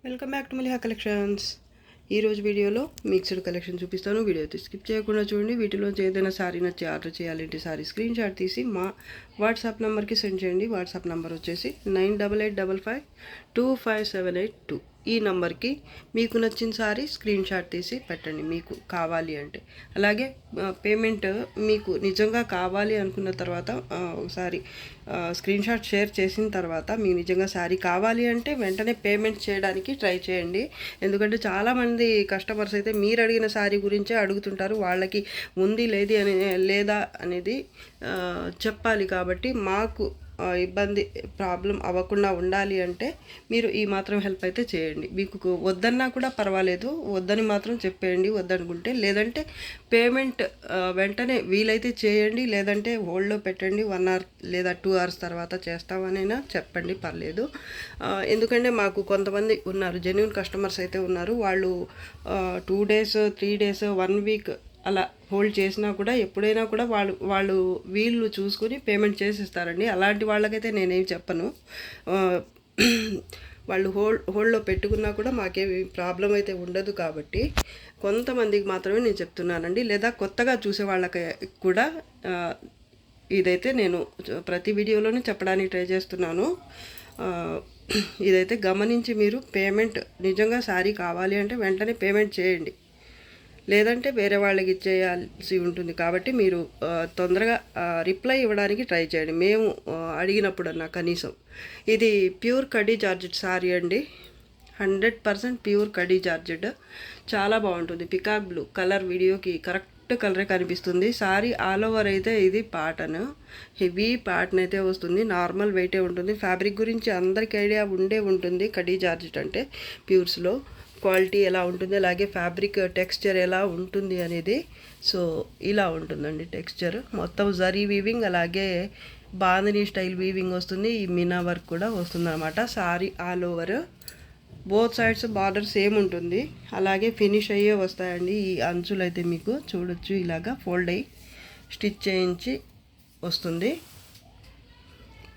Welcome back to Maliha collections. ఈరోజు వీడియోలో mixed collection చూపిస్తాను. వీడియో అయితే స్కిప్ చేయకుండా చూడండి. వీటిలోంచి ఏదైనా సారీ నచ్చి ఆర్డర్ చేయాలంటే సారీ స్క్రీన్ షాట్ తీసి మా వాట్సాప్ నెంబర్కి సెండ్ చేయండి. వాట్సాప్ నెంబర్ వచ్చేసి 9885525782. ఈ నెంబర్కి మీకు నచ్చిన సారీ స్క్రీన్ షాట్ తీసి పెట్టండి మీకు కావాలి అంటే. అలాగే పేమెంట్ మీకు నిజంగా కావాలి అనుకున్న తర్వాత ఒకసారి స్క్రీన్ షాట్ షేర్ చేసిన తర్వాత మీకు నిజంగా శారీ కావాలి అంటే వెంటనే పేమెంట్ చేయడానికి ట్రై చేయండి. ఎందుకంటే చాలామంది కస్టమర్స్ అయితే మీరు అడిగిన శారీ గురించే అడుగుతుంటారు. వాళ్ళకి ఉంది లేదా అనేది చెప్పాలి. కాబట్టి మాకు ఇబ్బంది ప్రాబ్లం అవ్వకుండా ఉండాలి అంటే మీరు ఈ మాత్రం హెల్ప్ అయితే చేయండి. మీకు వద్దన్నా కూడా పర్వాలేదు, వద్దని మాత్రం చెప్పేయండి వద్దనుకుంటే. లేదంటే పేమెంట్ వెంటనే వీలైతే చేయండి, లేదంటే హోల్డ్లో పెట్టండి. 1 hour లేదా 2 hours తర్వాత చేస్తామనైనా చెప్పండి, పర్లేదు. ఎందుకంటే మాకు కొంతమంది ఉన్నారు, జెన్యూన్ కస్టమర్స్ అయితే ఉన్నారు. వాళ్ళు 2 days 3 days 1 week అలా హోల్డ్ చేసినా కూడా ఎప్పుడైనా కూడా వాళ్ళు వీళ్ళు చూసుకొని పేమెంట్ చేసిస్తారండి. అలాంటి వాళ్ళకైతే నేనేం చెప్పను. వాళ్ళు హోల్డ్లో పెట్టుకున్నా కూడా మాకేమి ప్రాబ్లం అయితే ఉండదు. కాబట్టి కొంతమందికి మాత్రమే నేను చెప్తున్నానండి. లేదా కొత్తగా చూసే వాళ్ళకి కూడా ఇదైతే నేను ప్రతి వీడియోలోనే చెప్పడానికి ట్రై చేస్తున్నాను. ఇదైతే గమనించి మీరు పేమెంట్ నిజంగా శారీ కావాలి అంటే వెంటనే పేమెంట్ చేయండి, లేదంటే వేరే వాళ్ళకి ఇచ్చేయాల్సి ఉంటుంది. కాబట్టి మీరు తొందరగా రిప్లై ఇవ్వడానికి ట్రై చేయండి, మేము అడిగినప్పుడన్నా కనీసం. ఇది ప్యూర్ కడీ జార్జెట్ సారీ అండి, 100% ప్యూర్ కడీ జార్జెట్. చాలా బాగుంటుంది. పికాక్ బ్లూ కలర్ వీడియోకి కరెక్ట్ కలరే కనిపిస్తుంది. సారీ ఆల్ ఓవర్ అయితే ఇది పాటన్, హెవీ పాటన్ అయితే వస్తుంది. నార్మల్ వెయిటే ఉంటుంది. ఫ్యాబ్రిక్ గురించి అందరికీ ఐడియా ఉంటుంది. కడీ జార్జెట్ అంటే ప్యూర్స్లో క్వాలిటీ ఎలా ఉంటుంది, అలాగే ఫ్యాబ్రిక్ టెక్స్చర్ ఎలా ఉంటుంది అనేది. సో ఇలా ఉంటుందండి టెక్స్చర్. మొత్తం జరీ వీవింగ్, అలాగే బాందిని స్టైల్ వీవింగ్ వస్తుంది. ఈ మీనా వర్క్ కూడా వస్తుంది అనమాట. Sari all over both sides border same ఉంటుంది. అలాగే ఫినిష్ అయ్యే వస్తాయండి. ఈ అంచులు అయితే మీకు చూడొచ్చు, ఇలాగా ఫోల్డ్ అయ్యి స్టిచ్ చేయించి వస్తుంది.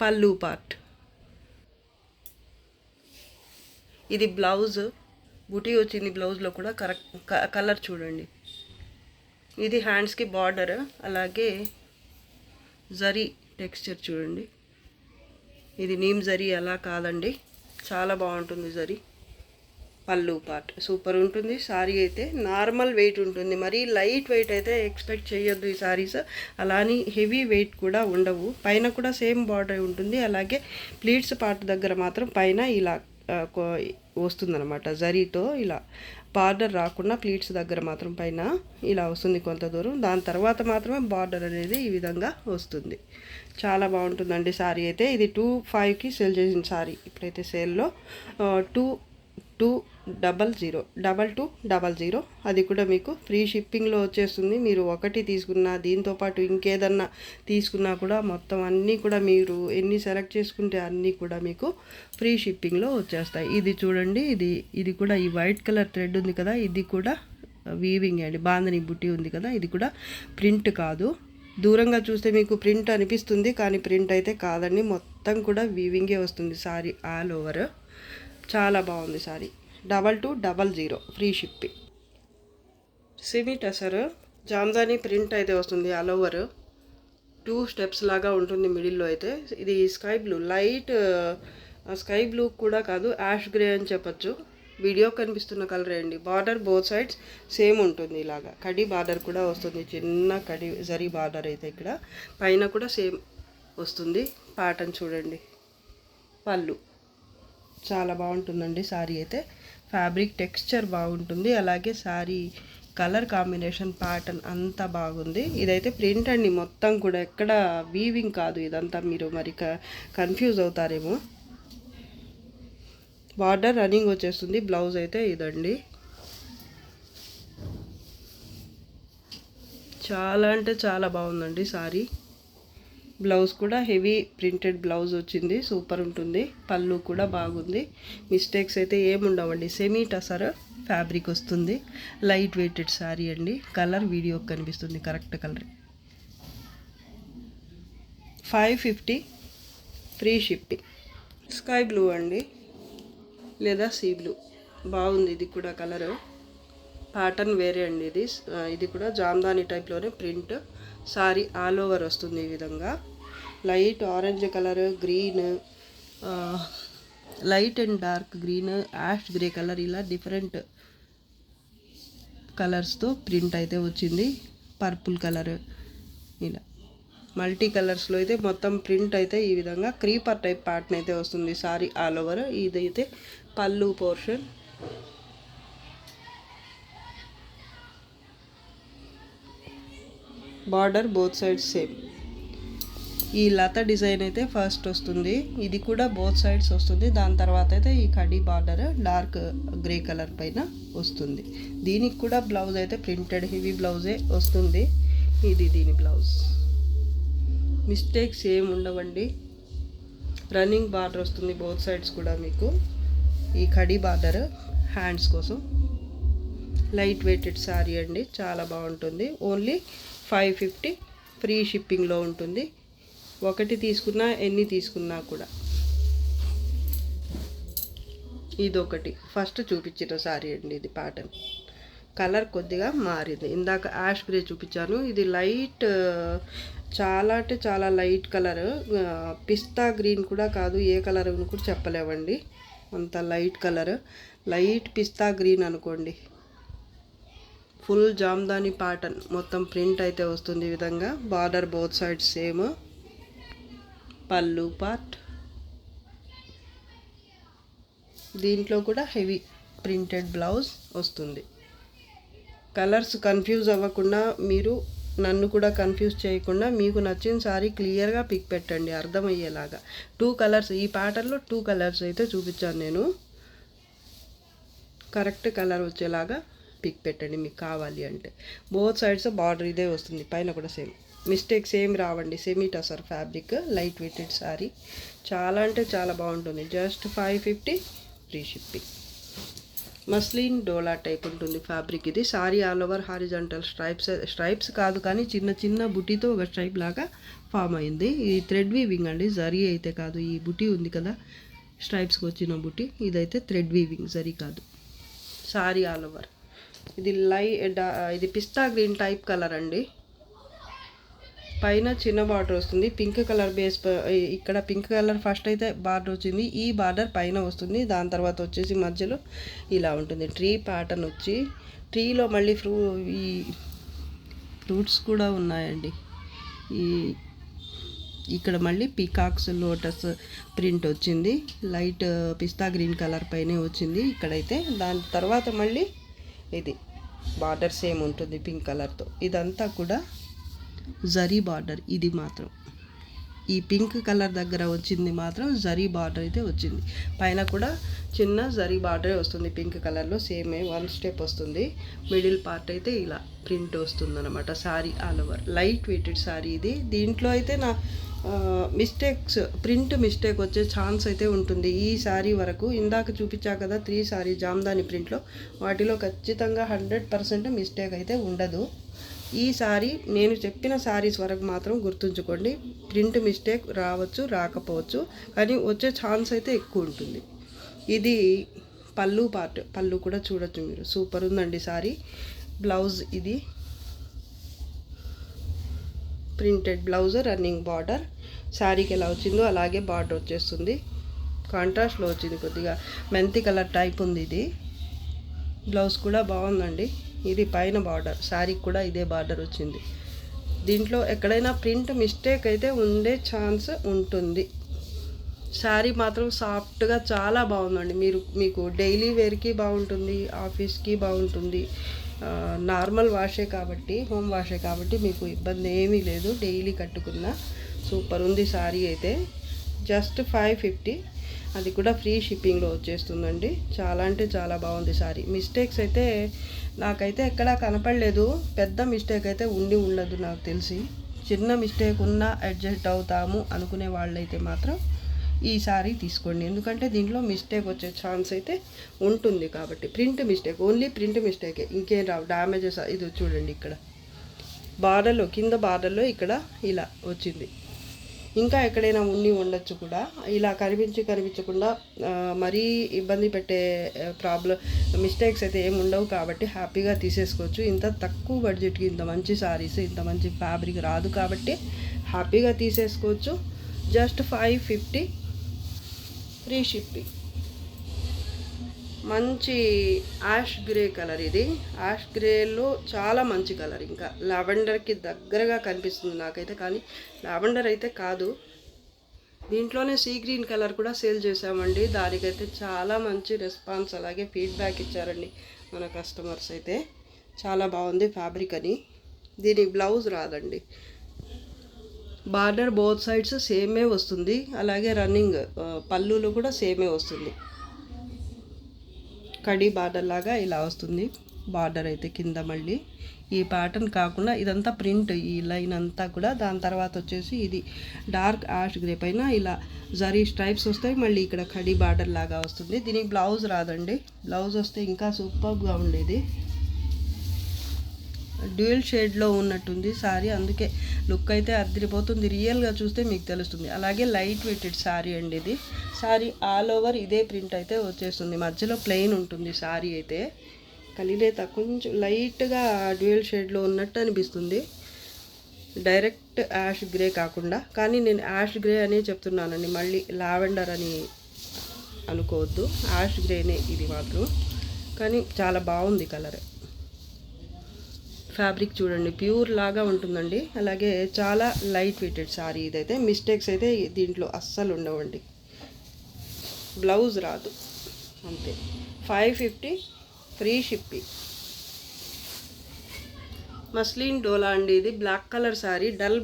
పళ్ళు పార్ట్ ఇది. బ్లౌజ్ బుటీ వచ్చింది. బ్లౌజ్లో కూడా కరెక్ట్ కలర్ చూడండి. ఇది హ్యాండ్స్కి బార్డర్, అలాగే జరీ టెక్స్చర్ చూడండి. ఇది నీమ్ జరీ అలా కాదండి, చాలా బాగుంటుంది జరీ. పళ్ళు పార్ట్ సూపర్ ఉంటుంది. సారీ అయితే నార్మల్ వెయిట్ ఉంటుంది, మరీ లైట్ వెయిట్ అయితే ఎక్స్పెక్ట్ చేయొద్దు ఈ సారీస్. అలానే హెవీ వెయిట్ కూడా ఉండవు. పైన కూడా సేమ్ బార్డర్ ఉంటుంది. అలాగే ప్లీట్స్ పార్ట్ దగ్గర మాత్రం పైన ఇలా వస్తుందన్నమాట జరీతో. ఇలా బార్డర్ రాకుండా ప్లీట్స్ దగ్గర మాత్రం పైన ఇలా వస్తుంది కొంత దూరం. దాని తర్వాత మాత్రమే బార్డర్ అనేది ఈ విధంగా వస్తుంది. చాలా బాగుంటుందండి సారీ అయితే. ఇది 2500కి సేల్ చేసిన సారీ. ఇప్పుడైతే సేల్లో 2200 అది కూడా మీకు ఫ్రీ షిప్పింగ్లో వచ్చేస్తుంది. మీరు ఒకటి తీసుకున్నా, దీంతోపాటు ఇంకేదన్నా తీసుకున్నా కూడా మొత్తం అన్నీ కూడా మీరు ఎన్ని సెలెక్ట్ చేసుకుంటే అన్నీ కూడా మీకు ఫ్రీ షిప్పింగ్లో వచ్చేస్తాయి. ఇది చూడండి, ఇది కూడా ఈ వైట్ కలర్ థ్రెడ్ ఉంది కదా, ఇది కూడా వీవింగ్ అండి. బాందని బుట్టి ఉంది కదా, ఇది కూడా ప్రింట్ కాదు. దూరంగా చూస్తే మీకు ప్రింట్ అనిపిస్తుంది, కానీ ప్రింట్ అయితే కాదండి. మొత్తం కూడా వీవింగే వస్తుంది సారీ ఆల్ ఓవర్. చాలా బాగుంది sorry. 2200 free shipping. Semi tussar Jamdani print అయితే వస్తుంది ఆల్ ఓవర్. 2 స్టెప్స్ లాగా ఉంటుంది మిడిల్లో అయితే. ఇది sky blue, light sky blue కూడా కాదు, యాష్ గ్రే అని చెప్పచ్చు. వీడియో కనిపిస్తున్న కలరే అండి. బార్డర్ బోత్ సైడ్స్ సేమ్ ఉంటుంది. ఇలాగా కడీ బార్డర్ కూడా వస్తుంది, చిన్న కడీ జరీ బార్డర్ అయితే ఇక్కడ. పైన కూడా సేమ్ వస్తుంది. ప్యాటర్న్ చూడండి. పళ్ళు చాలా బాగుంటుందండి సారీ అయితే. ఫ్యాబ్రిక్ టెక్స్చర్ బాగుంటుంది, అలాగే సారీ కలర్ కాంబినేషన్ ప్యాటర్న్ అంతా బాగుంది. ఇదైతే ప్రింట్ అండి మొత్తం కూడా, ఎక్కడ వీవింగ్ కాదు ఇదంతా. మీరు మరి కన్ఫ్యూజ్ అవుతారేమో. బార్డర్ రన్నింగ్ వచ్చేస్తుంది. బ్లౌజ్ అయితే ఇదండి. చాలా అంటే చాలా బాగుందండి సారీ. బ్లౌజ్ కూడా హెవీ ప్రింటెడ్ బ్లౌజ్ వచ్చింది, సూపర్ ఉంటుంది. పళ్ళు కూడా బాగుంది. మిస్టేక్స్ అయితే ఏముండవండి. సెమీ టసర్ ఫ్యాబ్రిక్ వస్తుంది. లైట్ వెయిటెడ్ సారీ అండి. కలర్ వీడియోకి కనిపిస్తుంది, correct colour. 550 free shipping. Sky blue అండి, లేదా సీ బ్లూ. బాగుంది ఇది కూడా కలరు. ప్యాటర్న్ వేరే అండి ఇది. ఇది కూడా జామ్దాని టైప్లోనే ప్రింట్. సారీ ఆల్ ఓవర్ వస్తుంది ఈ విధంగా. Light orange colour, green, light and dark green, ash grey colour, ఇలా డిఫరెంట్ కలర్స్తో ప్రింట్ అయితే వచ్చింది. పర్పుల్ కలర్, ఇలా మల్టీ కలర్స్లో అయితే మొత్తం ప్రింట్ అయితే ఈ విధంగా క్రీపర్ టైప్ ప్యాటర్న్ అయితే వస్తుంది సారీ ఆల్ ఓవర్. ఇదైతే పళ్ళు portion. Border both sides same. ఈ లత డిజైన్ అయితే ఫస్ట్ వస్తుంది. ఇది కూడా బోత్ సైడ్స్ వస్తుంది. దాని తర్వాత అయితే ఈ khadi border dark grey colour పైన వస్తుంది. దీనికి కూడా బ్లౌజ్ అయితే ప్రింటెడ్ హెవీ బ్లౌజే వస్తుంది. ఇది దీని బ్లౌజ్. మిస్టేక్స్ ఏమి ఉండవండి. రన్నింగ్ బార్డర్ వస్తుంది బోత్ సైడ్స్ కూడా మీకు. ఈ కడీ బార్డర్ హ్యాండ్స్ కోసం. లైట్ వెయిటెడ్ శారీ అండి, చాలా బాగుంటుంది. ఓన్లీ 550 ఫ్రీ షిప్పింగ్లో ఉంటుంది. ఒకటి తీసుకున్నా ఎన్ని తీసుకున్నా కూడా. ఇదొకటి ఫస్ట్ చూపించిన శారీ అండి. ఇది ప్యాటర్న్ కలర్ కొద్దిగా మారింది. ఇందాక యాష్ గ్రే చూపించాను. ఇది లైట్, చాలా అంటే చాలా లైట్ కలర్. పిస్తా గ్రీన్ కూడా కాదు, ఏ కలర్ అని కూడా చెప్పలేవండి. అంత లైట్ కలర్, లైట్ పిస్తా గ్రీన్ అనుకోండి. ఫుల్ జామ్దాని ప్యాటర్న్ మొత్తం ప్రింట్ అయితే వస్తుంది ఈ విధంగా. Border both sides same. పళ్ళు పార్ట్. దీంట్లో కూడా హెవీ ప్రింటెడ్ బ్లౌజ్ వస్తుంది. కలర్స్ కన్ఫ్యూజ్ అవ్వకుండా, మీరు నన్ను కూడా కన్ఫ్యూజ్ చేయకుండా మీకు నచ్చిన సారీ క్లియర్గా పిక్ పెట్టండి అర్థమయ్యేలాగా. 2 కలర్స్ ఈ ప్యాటర్న్లో 2 కలర్స్ అయితే చూపించాను నేను. కరెక్ట్ కలర్ వచ్చేలాగా పిక్ పెట్టండి మీకు కావాలి అంటే. బోత్ సైడ్స్ బార్డర్ ఇదే వస్తుంది. పైన కూడా సేమ్. మిస్టేక్స్ ఏం రావండి. Semi tussar fabric, light weighted sari. చాలా అంటే చాలా బాగుంటుంది. Just 550 free shipping. మస్లిన్ డోలా టైప్ ఉంటుంది ఫ్యాబ్రిక్ ఇది. Sari all over horizontal stripes కాదు కానీ చిన్న చిన్న బుటీతో ఒక స్ట్రైప్ లాగా ఫామ్ అయింది. ఇది థ్రెడ్ వీవింగ్ అండి, జరీ అయితే కాదు. ఈ బుటీ ఉంది కదా స్ట్రైప్స్కి వచ్చిన బుటీ, ఇదైతే థ్రెడ్ వీవింగ్, జరీ కాదు. Sorry all over. ఇది పిస్తా గ్రీన్ టైప్ కలర్ అండి. పైన చిన్న బార్డర్ వస్తుంది. పింక్ కలర్ బేస్, ఇక్కడ పింక్ కలర్ ఫస్ట్ అయితే బార్డర్ వచ్చింది. ఈ బార్డర్ పైన వస్తుంది. దాని తర్వాత వచ్చేసి మధ్యలో ఇలా ఉంటుంది. ట్రీ ప్యాటర్న్ వచ్చి, ట్రీలో మళ్ళీ ఈ ఫ్రూట్స్ కూడా ఉన్నాయండి. ఇక్కడ మళ్ళీ పీకాక్స్ లోటస్ ప్రింట్ వచ్చింది. లైట్ పిస్తా గ్రీన్ కలర్ పైనే వచ్చింది ఇక్కడైతే. దాని తర్వాత మళ్ళీ ఇది బార్డర్ సేమ్ ఉంటుంది పింక్ కలర్తో. ఇదంతా కూడా జరీ బార్డర్. ఇది మాత్రం ఈ పింక్ కలర్ దగ్గర వచ్చింది మాత్రం జరీ బార్డర్ అయితే వచ్చింది. పైన కూడా చిన్న జరీ బార్డరే వస్తుంది పింక్ కలర్లో. సేమే 1 స్టెప్ వస్తుంది. మిడిల్ పార్ట్ అయితే ఇలా ప్రింట్ వస్తుంది అనమాట. Sari all over light weighted sari ఇది. దీంట్లో అయితే నా ప్రింట్ మిస్టేక్ వచ్చే ఛాన్స్ అయితే ఉంటుంది ఈ శారీ వరకు. ఇందాక చూపించా కదా 3 సారీ జామ్దాని ప్రింట్లో, వాటిలో ఖచ్చితంగా 100% మిస్టేక్ అయితే ఉండదు. ఈ సారీ నేను చెప్పిన సారీస్ వరకు మాత్రం గుర్తుంచుకోండి. ప్రింట్ మిస్టేక్ రావచ్చు, రాకపోవచ్చు, కానీ వచ్చే ఛాన్స్ అయితే ఎక్కువ ఉంటుంది. ఇది పళ్ళు పార్ట్. పళ్ళు కూడా చూడొచ్చు మీరు. సూపర్ ఉందండి సారీ. బ్లౌజ్ ఇది ప్రింటెడ్ బ్లౌజ్, రన్నింగ్ బార్డర్. శారీకి ఎలా వచ్చిందో అలాగే బార్డర్ వచ్చేస్తుంది. కాంట్రాస్ట్లో వచ్చింది, కొద్దిగా మెంతి కలర్ టైప్ ఉంది ఇది. బ్లౌజ్ కూడా బాగుందండి. ఇది పైన బార్డర్. శారీకి కూడా ఇదే బార్డర్ వచ్చింది. దీంట్లో ఎక్కడైనా ప్రింట్ మిస్టేక్ అయితే ఉండే ఛాన్స్ ఉంటుంది. శారీ మాత్రం సాఫ్ట్గా చాలా బాగుందండి. మీకు డైలీ వేర్కి బాగుంటుంది, ఆఫీస్కి బాగుంటుంది. నార్మల్ వాషే కాబట్టి, హోమ్ వాషే కాబట్టి మీకు ఇబ్బంది ఏమీ లేదు. డైలీ కట్టుకున్న సూపర్ ఉంది శారీ అయితే. జస్ట్ 550, అది కూడా ఫ్రీ షిప్పింగ్లో వచ్చేస్తుందండి. చాలా అంటే చాలా బాగుంది శారీ. మిస్టేక్స్ అయితే నాకైతే ఎక్కడా కనపడలేదు. పెద్ద మిస్టేక్ అయితే ఉండదు నాకు తెలిసి. చిన్న మిస్టేక్ ఉన్నా అడ్జస్ట్ అవుతాము అనుకునే వాళ్ళైతే మాత్రం ఈ సారీ తీసుకోండి. ఎందుకంటే దీంట్లో మిస్టేక్ వచ్చే ఛాన్స్ అయితే ఉంటుంది కాబట్టి. ప్రింట్ మిస్టేక్, ఓన్లీ ప్రింట్ మిస్టేకే, ఇంకేం రావు డ్యామేజెస్. ఇది చూడండి, ఇక్కడ బార్డర్లో, కింద బార్డర్లో ఇక్కడ ఇలా వచ్చింది. ఇంకా ఎక్కడైనా ఉండొచ్చు కూడా. ఇలా కనిపించకుండా మరీ ఇబ్బంది పెట్టే మిస్టేక్స్ అయితే ఏమి ఉండవు కాబట్టి హ్యాపీగా తీసేసుకోవచ్చు. ఇంత తక్కువ బడ్జెట్కి ఇంత మంచి సారీస్, ఇంత మంచి ఫ్యాబ్రిక్ రాదు కాబట్టి హ్యాపీగా తీసేసుకోవచ్చు. Just 550 free shipping. మంచి యాష్ గ్రే కలర్ ఇది. యాష్ గ్రేలో చాలా మంచి కలర్, ఇంకా లావెండర్కి దగ్గరగా కనిపిస్తుంది నాకైతే, కానీ లావెండర్ అయితే కాదు. దీంట్లోనే సీ గ్రీన్ కలర్ కూడా సేల్ చేసామండి. దానికైతే చాలా మంచి రెస్పాన్స్ అలాగే ఫీడ్బ్యాక్ ఇచ్చారండి మన కస్టమర్స్ అయితే. చాలా బాగుంది ఫ్యాబ్రిక్ అని. దీనికి బ్లౌజ్ రాదండి. బార్డర్ బోత్ సైడ్స్ సేమే వస్తుంది. అలాగే రన్నింగ్ పళ్ళులు కూడా సేమే వస్తుంది. కడి బార్డర్ లాగా ఇలా వస్తుంది బార్డర్ అయితే కింద. మళ్ళీ ఈ ప్యాటర్న్ కాకుండా ఇదంతా ప్రింట్, ఈ లైన్ అంతా కూడా. దాని తర్వాత వచ్చేసి ఇది డార్క్ యాష్ గ్రే పైన ఇలా జరీ స్ట్రైప్స్ వస్తాయి. మళ్ళీ ఇక్కడ కడి బార్డర్ లాగా వస్తుంది. దీనికి బ్లౌజ్ రాదండి. బ్లౌజ్ వస్తే ఇంకా సూపర్గా ఉండేది. డ్యూయల్ షేడ్లో ఉన్నట్టుంది సారీ, అందుకే లుక్ అయితే అదిరిపోతుంది. రియల్గా చూస్తే మీకు తెలుస్తుంది. అలాగే లైట్ వెయిటెడ్ సారీ అండి ఇది. సారీ ఆల్ ఓవర్ ఇదే ప్రింట్ అయితే వచ్చేస్తుంది. మధ్యలో ప్లెయిన్ ఉంటుంది సారీ అయితే. కలిలేత కొంచెం లైట్గా డ్యూయల్ షేడ్లో ఉన్నట్టు అనిపిస్తుంది, డైరెక్ట్ యాష్ గ్రే కాకుండా. కానీ నేను యాష్ గ్రే అనే చెప్తున్నానండి, మళ్ళీ లావెండర్ అని అనుకోవద్దు. యాష్ గ్రేనే ఇది మాత్రం, కానీ చాలా బాగుంది కలర్. ఫ్యాబ్రిక్ చూడండి ప్యూర్ లాగా ఉంటుందండి. అలాగే చాలా లైట్ వెయిటెడ్ సారీ ఇదైతే. మిస్టేక్స్ అయితే దీంట్లో అస్సలు ఉండవండి. బ్లౌజ్ రాదు అంతే. 550 ఫ్రీ షిప్పింగ్. మస్లిన్ డోలా అండి ఇది. బ్లాక్ కలర్ సారీ, డల్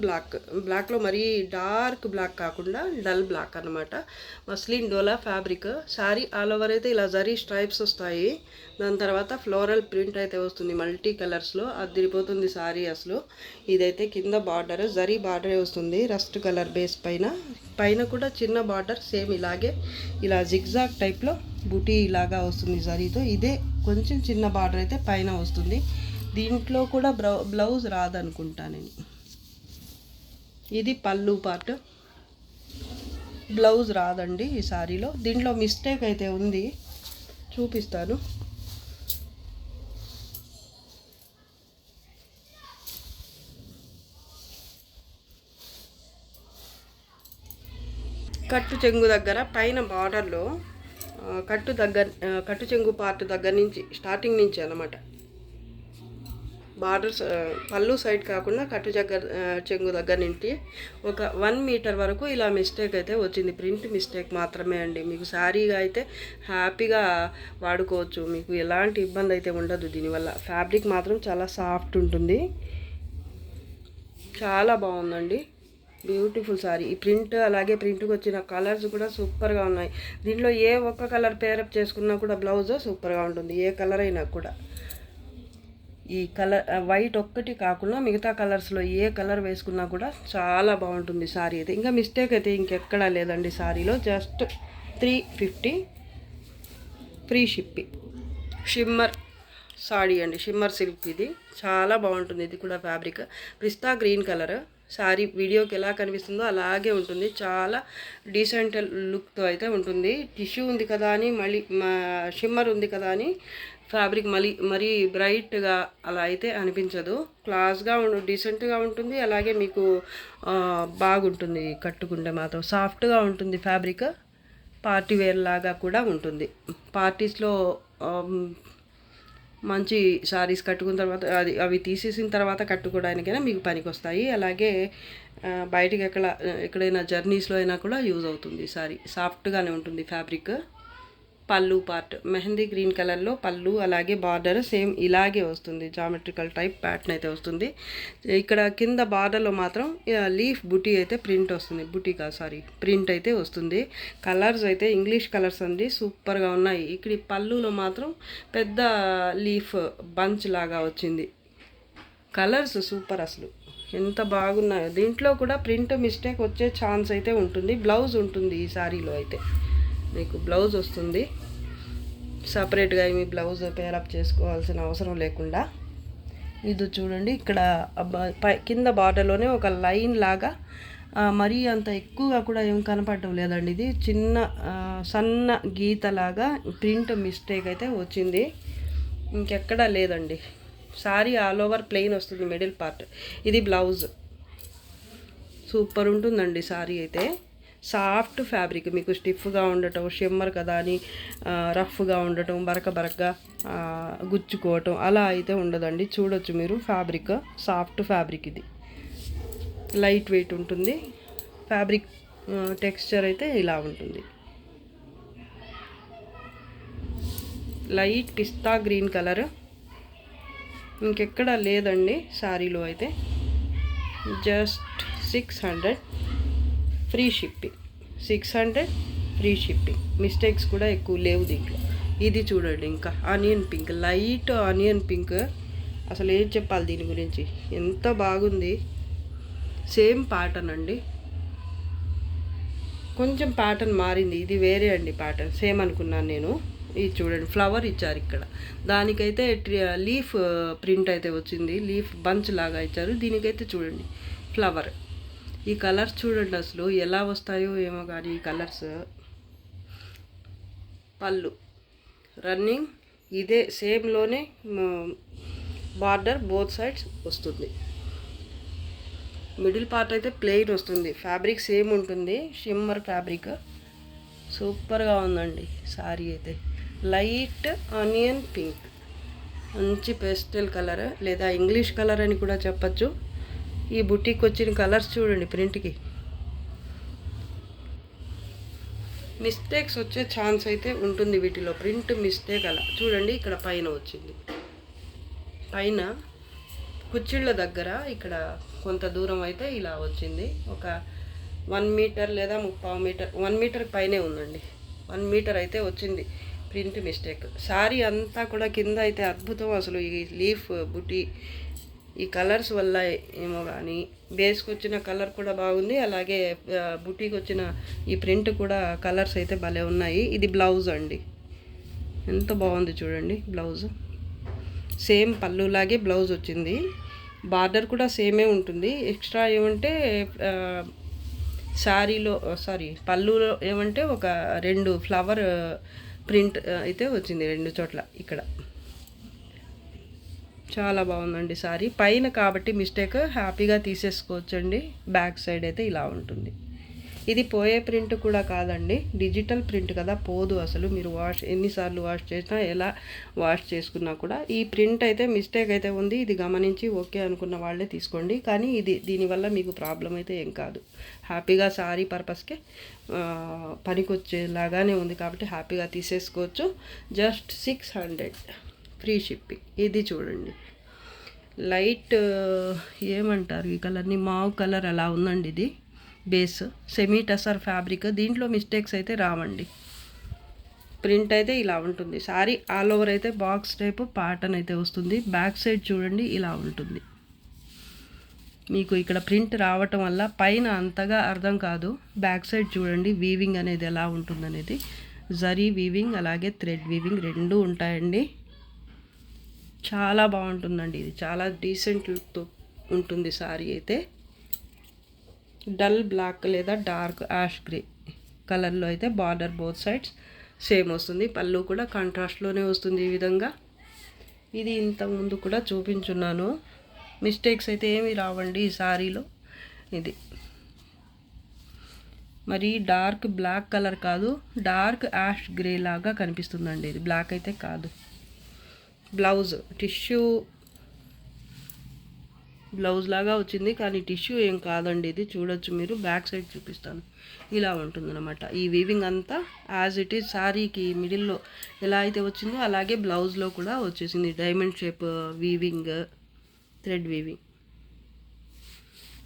బ్లాక్లో మరీ డార్క్ బ్లాక్ కాకుండా డల్ బ్లాక్ అనమాట. మస్లిన్ డోలా ఫ్యాబ్రిక్. సారీ ఆల్ ఓవర్ అయితే ఇలా జరీ స్ట్రైప్స్ వస్తాయి. దాని తర్వాత ఫ్లోరల్ ప్రింట్ అయితే వస్తుంది మల్టీ కలర్స్లో. అదిరిపోతుంది సారీ అసలు. ఇదైతే కింద బార్డర్ జరీ బార్డరే వస్తుంది రస్ట్ కలర్ బేస్ పైన కూడా చిన్న బార్డర్ సేమ్ ఇలాగే ఇలా జిగ్జాగ్ టైప్లో బుటీ ఇలాగా వస్తుంది జరీతో. ఇదే కొంచెం చిన్న బార్డర్ అయితే పైన వస్తుంది. దీంట్లో కూడా బ్లౌజ్ రాదనుకుంటా నేను. ఇది పళ్ళు పార్ట్, బ్లౌజ్ రాదండి ఈ సారీలో. దీంట్లో మిస్టేక్ అయితే ఉంది, చూపిస్తాను. కట్టు చెంగు దగ్గర పైన బార్డర్లో కట్టు చెంగు పార్ట్ దగ్గర నుంచి స్టార్టింగ్ నుంచి అన్నమాట. బార్డర్స్ పళ్ళు సైడ్ కాకుండా కట్టు చెంగు దగ్గర నుంచి ఒక 1 మీటర్ వరకు ఇలా మిస్టేక్ అయితే వచ్చింది. ప్రింట్ మిస్టేక్ మాత్రమే అండి. మీకు శారీగా అయితే హ్యాపీగా వాడుకోవచ్చు, మీకు ఎలాంటి ఇబ్బంది అయితే ఉండదు దీనివల్ల. ఫ్యాబ్రిక్ మాత్రం చాలా సాఫ్ట్ ఉంటుంది, చాలా బాగుందండి. Beautiful sorry. ఈ ప్రింట్ అలాగే ప్రింట్కి వచ్చిన కలర్స్ కూడా సూపర్గా ఉన్నాయి. దీంట్లో ఏ ఒక్క కలర్ పేరప్ చేసుకున్నా కూడా బ్లౌజ్ సూపర్గా ఉంటుంది, ఏ కలర్ అయినా కూడా. ఈ కలర్ వైట్ ఒక్కటి కాకుండా మిగతా కలర్స్లో ఏ కలర్ వేసుకున్నా కూడా చాలా బాగుంటుంది సారీ అయితే. ఇంకా మిస్టేక్ అయితే ఇంకెక్కడా లేదండి సారీలో. Just 350 free shipping. Shimmer sari అండి, షిమ్మర్ సిల్క్ ఇది. చాలా బాగుంటుంది ఇది కూడా fabric. Pista green colour sari వీడియోకి ఎలా కనిపిస్తుందో అలాగే ఉంటుంది. చాలా డీసెంట్ లుక్తో అయితే ఉంటుంది. టిష్యూ ఉంది కదా అని మళ్ళీ షిమ్మర్ ఉంది కదా అని ఫ్యాబ్రిక్ మరీ బ్రైట్గా అలా అయితే అనిపించదు. క్లాస్గా డీసెంట్గా ఉంటుంది. అలాగే మీకు బాగుంటుంది కట్టుకుంటే మాత్రం. సాఫ్ట్గా ఉంటుంది ఫ్యాబ్రిక్. పార్టీ వేర్ లాగా కూడా ఉంటుంది. పార్టీస్లో మంచి శారీస్ కట్టుకున్న తర్వాత అవి తీసేసిన తర్వాత కట్టుకోవడానికైనా మీకు పనికి వస్తాయి. అలాగే బయటికి ఎక్కడైనా జర్నీస్లో అయినా కూడా యూజ్ అవుతుంది. సారీ సాఫ్ట్గానే ఉంటుంది ఫ్యాబ్రిక్. పళ్ళు పార్ట్ మెహందీ గ్రీన్ కలర్లో పళ్ళు, అలాగే బార్డర్ సేమ్ ఇలాగే వస్తుంది. జామెట్రికల్ టైప్ ప్యాటర్న్ అయితే వస్తుంది. ఇక్కడ కింద బార్డర్లో మాత్రం లీఫ్ బుటీ అయితే ప్రింట్ వస్తుంది. ప్రింట్ అయితే వస్తుంది. కలర్స్ అయితే ఇంగ్లీష్ కలర్స్ అండి, సూపర్గా ఉన్నాయి. ఇక్కడ పళ్ళులో మాత్రం పెద్ద లీఫ్ బంచ్ లాగా వచ్చింది. కలర్స్ సూపర్ అసలు, ఎంత బాగున్నాయో. దీంట్లో కూడా ప్రింట్ మిస్టేక్ వచ్చే ఛాన్స్ అయితే ఉంటుంది. బ్లౌజ్ ఉంటుంది ఈ సారీలో అయితే, మీకు బ్లౌజ్ వస్తుంది. సపరేట్గా మీ బ్లౌజ్ పేరప్ చేసుకోవాల్సిన అవసరం లేకుండా. ఇది చూడండి, ఇక్కడ కింద బార్డర్లోనే ఒక లైన్ లాగా మరీ అంత ఎక్కువగా కూడా ఏం కనపడటం లేదండి. ఇది చిన్న సన్న గీతలాగా ప్రింట్ మిస్టేక్ అయితే వచ్చింది, ఇంకెక్కడా లేదండి. సారీ ఆల్ ఓవర్ ప్లెయిన్ వస్తుంది మిడిల్ పార్ట్. ఇది బ్లౌజ్. సూపర్ ఉంటుందండి సారీ అయితే. సాఫ్ట్ ఫ్యాబ్రిక్, మీకు స్టిఫ్గా ఉండటం, షిమ్మర్ కదా అని రఫ్గా ఉండటం, బరకగా గుచ్చుకోవటం అలా అయితే ఉండదండి. చూడొచ్చు మీరు, ఫ్యాబ్రిక్ సాఫ్ట్ ఫ్యాబ్రిక్. ఇది లైట్ వెయిట్ ఉంటుంది. ఫ్యాబ్రిక్ టెక్స్చర్ అయితే ఇలా ఉంటుంది. లైట్ పిస్తా గ్రీన్ కలర్, ఇంకెక్కడ లేదండి శారీలో అయితే. Just 600 free shipping. 600 free shipping. Mistakes కూడా ఎక్కువ లేవు దీంట్లో. ఇది చూడండి, ఇంకా onion pink, light onion pink. అసలు ఏం చెప్పాలి దీని గురించి, ఎంత బాగుంది. సేమ్ ప్యాటర్న్ అండి, కొంచెం ప్యాటర్న్ మారింది. ఇది వేరే అండి ప్యాటర్న్, సేమ్ అనుకున్నాను నేను. ఇది చూడండి, ఫ్లవర్ ఇచ్చారు ఇక్కడ. దానికైతే లీఫ్ ప్రింట్ అయితే వచ్చింది, లీఫ్ బంచ్ లాగా ఇచ్చారు. దీనికైతే చూడండి ఫ్లవర్. ఈ కలర్స్ చూడండి అసలు ఎలా వస్తాయో ఏమో కానీ ఈ కలర్స్. పళ్ళు రన్నింగ్ ఇదే సేమ్లోనే బార్డర్ బోత్ సైడ్స్ వస్తుంది. మిడిల్ పార్ట్ అయితే ప్లెయిన్ వస్తుంది. ఫ్యాబ్రిక్ సేమ్ ఉంటుంది, షిమ్మర్ ఫ్యాబ్రిక్. సూపర్గా ఉందండి సారీ అయితే. లైట్ ఆనియన్ పింక్, మంచి పేస్టల్ కలర్ లేదా ఇంగ్లీష్ కలర్ అని కూడా చెప్పచ్చు. ఈ బుటీకి వచ్చిన కలర్స్ చూడండి, ప్రింట్కి మిస్టేక్స్ వచ్చే ఛాన్స్ అయితే ఉంటుంది వీటిలో. ప్రింట్ మిస్టేక్ అలా చూడండి. ఇక్కడ పైన వచ్చింది, పైన కుచ్చిళ్ళ దగ్గర ఇక్కడ కొంత దూరం అయితే ఇలా వచ్చింది. ఒక 1 మీటర్ లేదా 3/4 మీటర్, 1 మీటర్ పైనే ఉందండి. 1 మీటర్ అయితే వచ్చింది ప్రింట్ మిస్టేక్. శారీ అంతా కూడా కింద అయితే అద్భుతం అసలు. ఈ లీఫ్ బుటీ ఈ కలర్స్ వల్ల ఏమో కానీ బేస్కి వచ్చిన కలర్ కూడా బాగుంది, అలాగే బుటీకి వచ్చిన ఈ ప్రింట్ కూడా కలర్స్ అయితే భలే ఉన్నాయి. ఇది బ్లౌజ్ అండి, ఎంత బాగుంది చూడండి. బ్లౌజ్ సేమ్ పళ్ళులాగే బ్లౌజ్ వచ్చింది. బార్డర్ కూడా సేమే ఉంటుంది. ఎక్స్ట్రా ఏమంటే శారీలో పళ్ళులో ఏమంటే ఒక 2 ఫ్లవర్ ప్రింట్ అయితే వచ్చింది 2 చోట్ల. ఇక్కడ చాలా బాగుందండి సారీ. పైన కాబట్టి మిస్టేక్ హ్యాపీగా తీసేసుకోవచ్చండి. బ్యాక్ సైడ్ అయితే ఇలా ఉంటుంది. ఇది పోయే ప్రింట్ కూడా కాదండి, డిజిటల్ ప్రింట్ కదా, పోదు అసలు. మీరు ఎన్నిసార్లు వాష్ చేసినా, ఎలా వాష్ చేసుకున్నా కూడా ఈ ప్రింట్ అయితే మిస్టేక్ అయితే ఉంది. ఇది గమనించి ఓకే అనుకున్న వాళ్ళే తీసుకోండి. కానీ దీనివల్ల మీకు ప్రాబ్లం అయితే ఏం కాదు. హ్యాపీగా సారీ పర్పస్కే పనికొచ్చేలాగానే ఉంది కాబట్టి హ్యాపీగా తీసేసుకోవచ్చు. Just 600 free shipping. ఇది చూడండి, లైట్ ఏమంటారు ఈ కలర్ని, మావ్ కలర్ అలా ఉందండి. ఇది బేస్ సెమీ టసర్ ఫ్యాబ్రిక్. దీంట్లో మిస్టేక్స్ అయితే రావండి. ప్రింట్ అయితే ఇలా ఉంటుంది. సారీ ఆల్ ఓవర్ అయితే బాక్స్ టైప్ ప్యాటర్న్ అయితే వస్తుంది. బ్యాక్ సైడ్ చూడండి ఇలా ఉంటుంది. మీకు ఇక్కడ ప్రింట్ రావటం వల్ల పైన అంతగా అర్థం కాదు. బ్యాక్ సైడ్ చూడండి వీవింగ్ అనేది ఎలా ఉంటుందనేది. జరీ వీవింగ్ అలాగే థ్రెడ్ వీవింగ్ రెండూ ఉంటాయండి. చాలా బాగుంటుందండి. ఇది చాలా డీసెంట్ లుక్తో ఉంటుంది సారీ అయితే. డల్ బ్లాక్ లేదా డార్క్ యాష్ గ్రే కలర్లో అయితే బార్డర్ బోత్ సైడ్స్ సేమ్ వస్తుంది. పళ్ళు కూడా కాంట్రాస్ట్లోనే వస్తుంది ఈ విధంగా. ఇది ఇంతకుముందు కూడా చూపించున్నాను. మిస్టేక్స్ అయితే ఏమీ రావండి ఈ సారీలో. ఇది మరి డార్క్ బ్లాక్ కలర్ కాదు, డార్క్ యాష్ గ్రే లాగా కనిపిస్తుందండి. ఇది బ్లాక్ అయితే కాదు. బ్లౌజ్ టిష్యూ బ్లౌజ్ లాగా వచ్చింది, కానీ టిష్యూ ఏం కాదండి. ఇది చూడొచ్చు మీరు. బ్యాక్ సైడ్ చూపిస్తాను, ఇలా ఉంటుందన్నమాట. ఈ వీవింగ్ అంతా యాజ్ ఇట్ ఈజ్ శారీకి మిడిల్లో ఎలా అయితే వచ్చిందో అలాగే బ్లౌజ్లో కూడా వచ్చేసింది. Diamond shape weaving, thread weaving,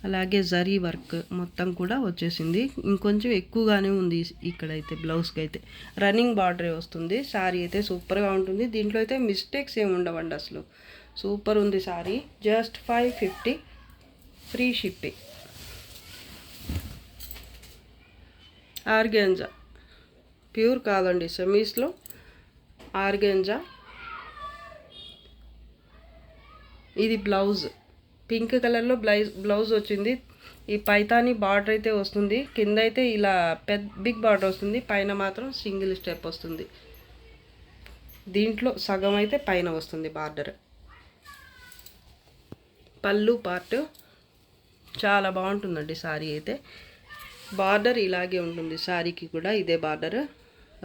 అలాగే జరీ వర్క్ మొత్తం కూడా వచ్చేసింది. ఇంకొంచెం ఎక్కువగానే ఉంది ఇక్కడైతే. బ్లౌజ్కి అయితే రన్నింగ్ బార్డరే వస్తుంది. శారీ అయితే సూపర్గా ఉంటుంది. దీంట్లో అయితే మిస్టేక్స్ ఏమి ఉండవండి అసలు. సూపర్ ఉంది sorry. Just 550 free shipping. Organza pure కాదండి, సెమీస్లో ఆర్గాంజా. ఇది బ్లౌజ్ పింక్ కలర్లో బ్లౌజ్ వచ్చింది. ఈ పైతాని బార్డర్ అయితే వస్తుంది, కింద అయితే ఇలా బిగ్ బార్డర్ వస్తుంది, పైన మాత్రం సింగిల్ స్టెప్ వస్తుంది. దీంట్లో సగం అయితే పైన వస్తుంది బార్డర్. పళ్ళు పార్ట్ చాలా బాగుంటుందండి శారీ అయితే. బార్డర్ ఇలాగే ఉంటుంది, శారీకి కూడా ఇదే బార్డర్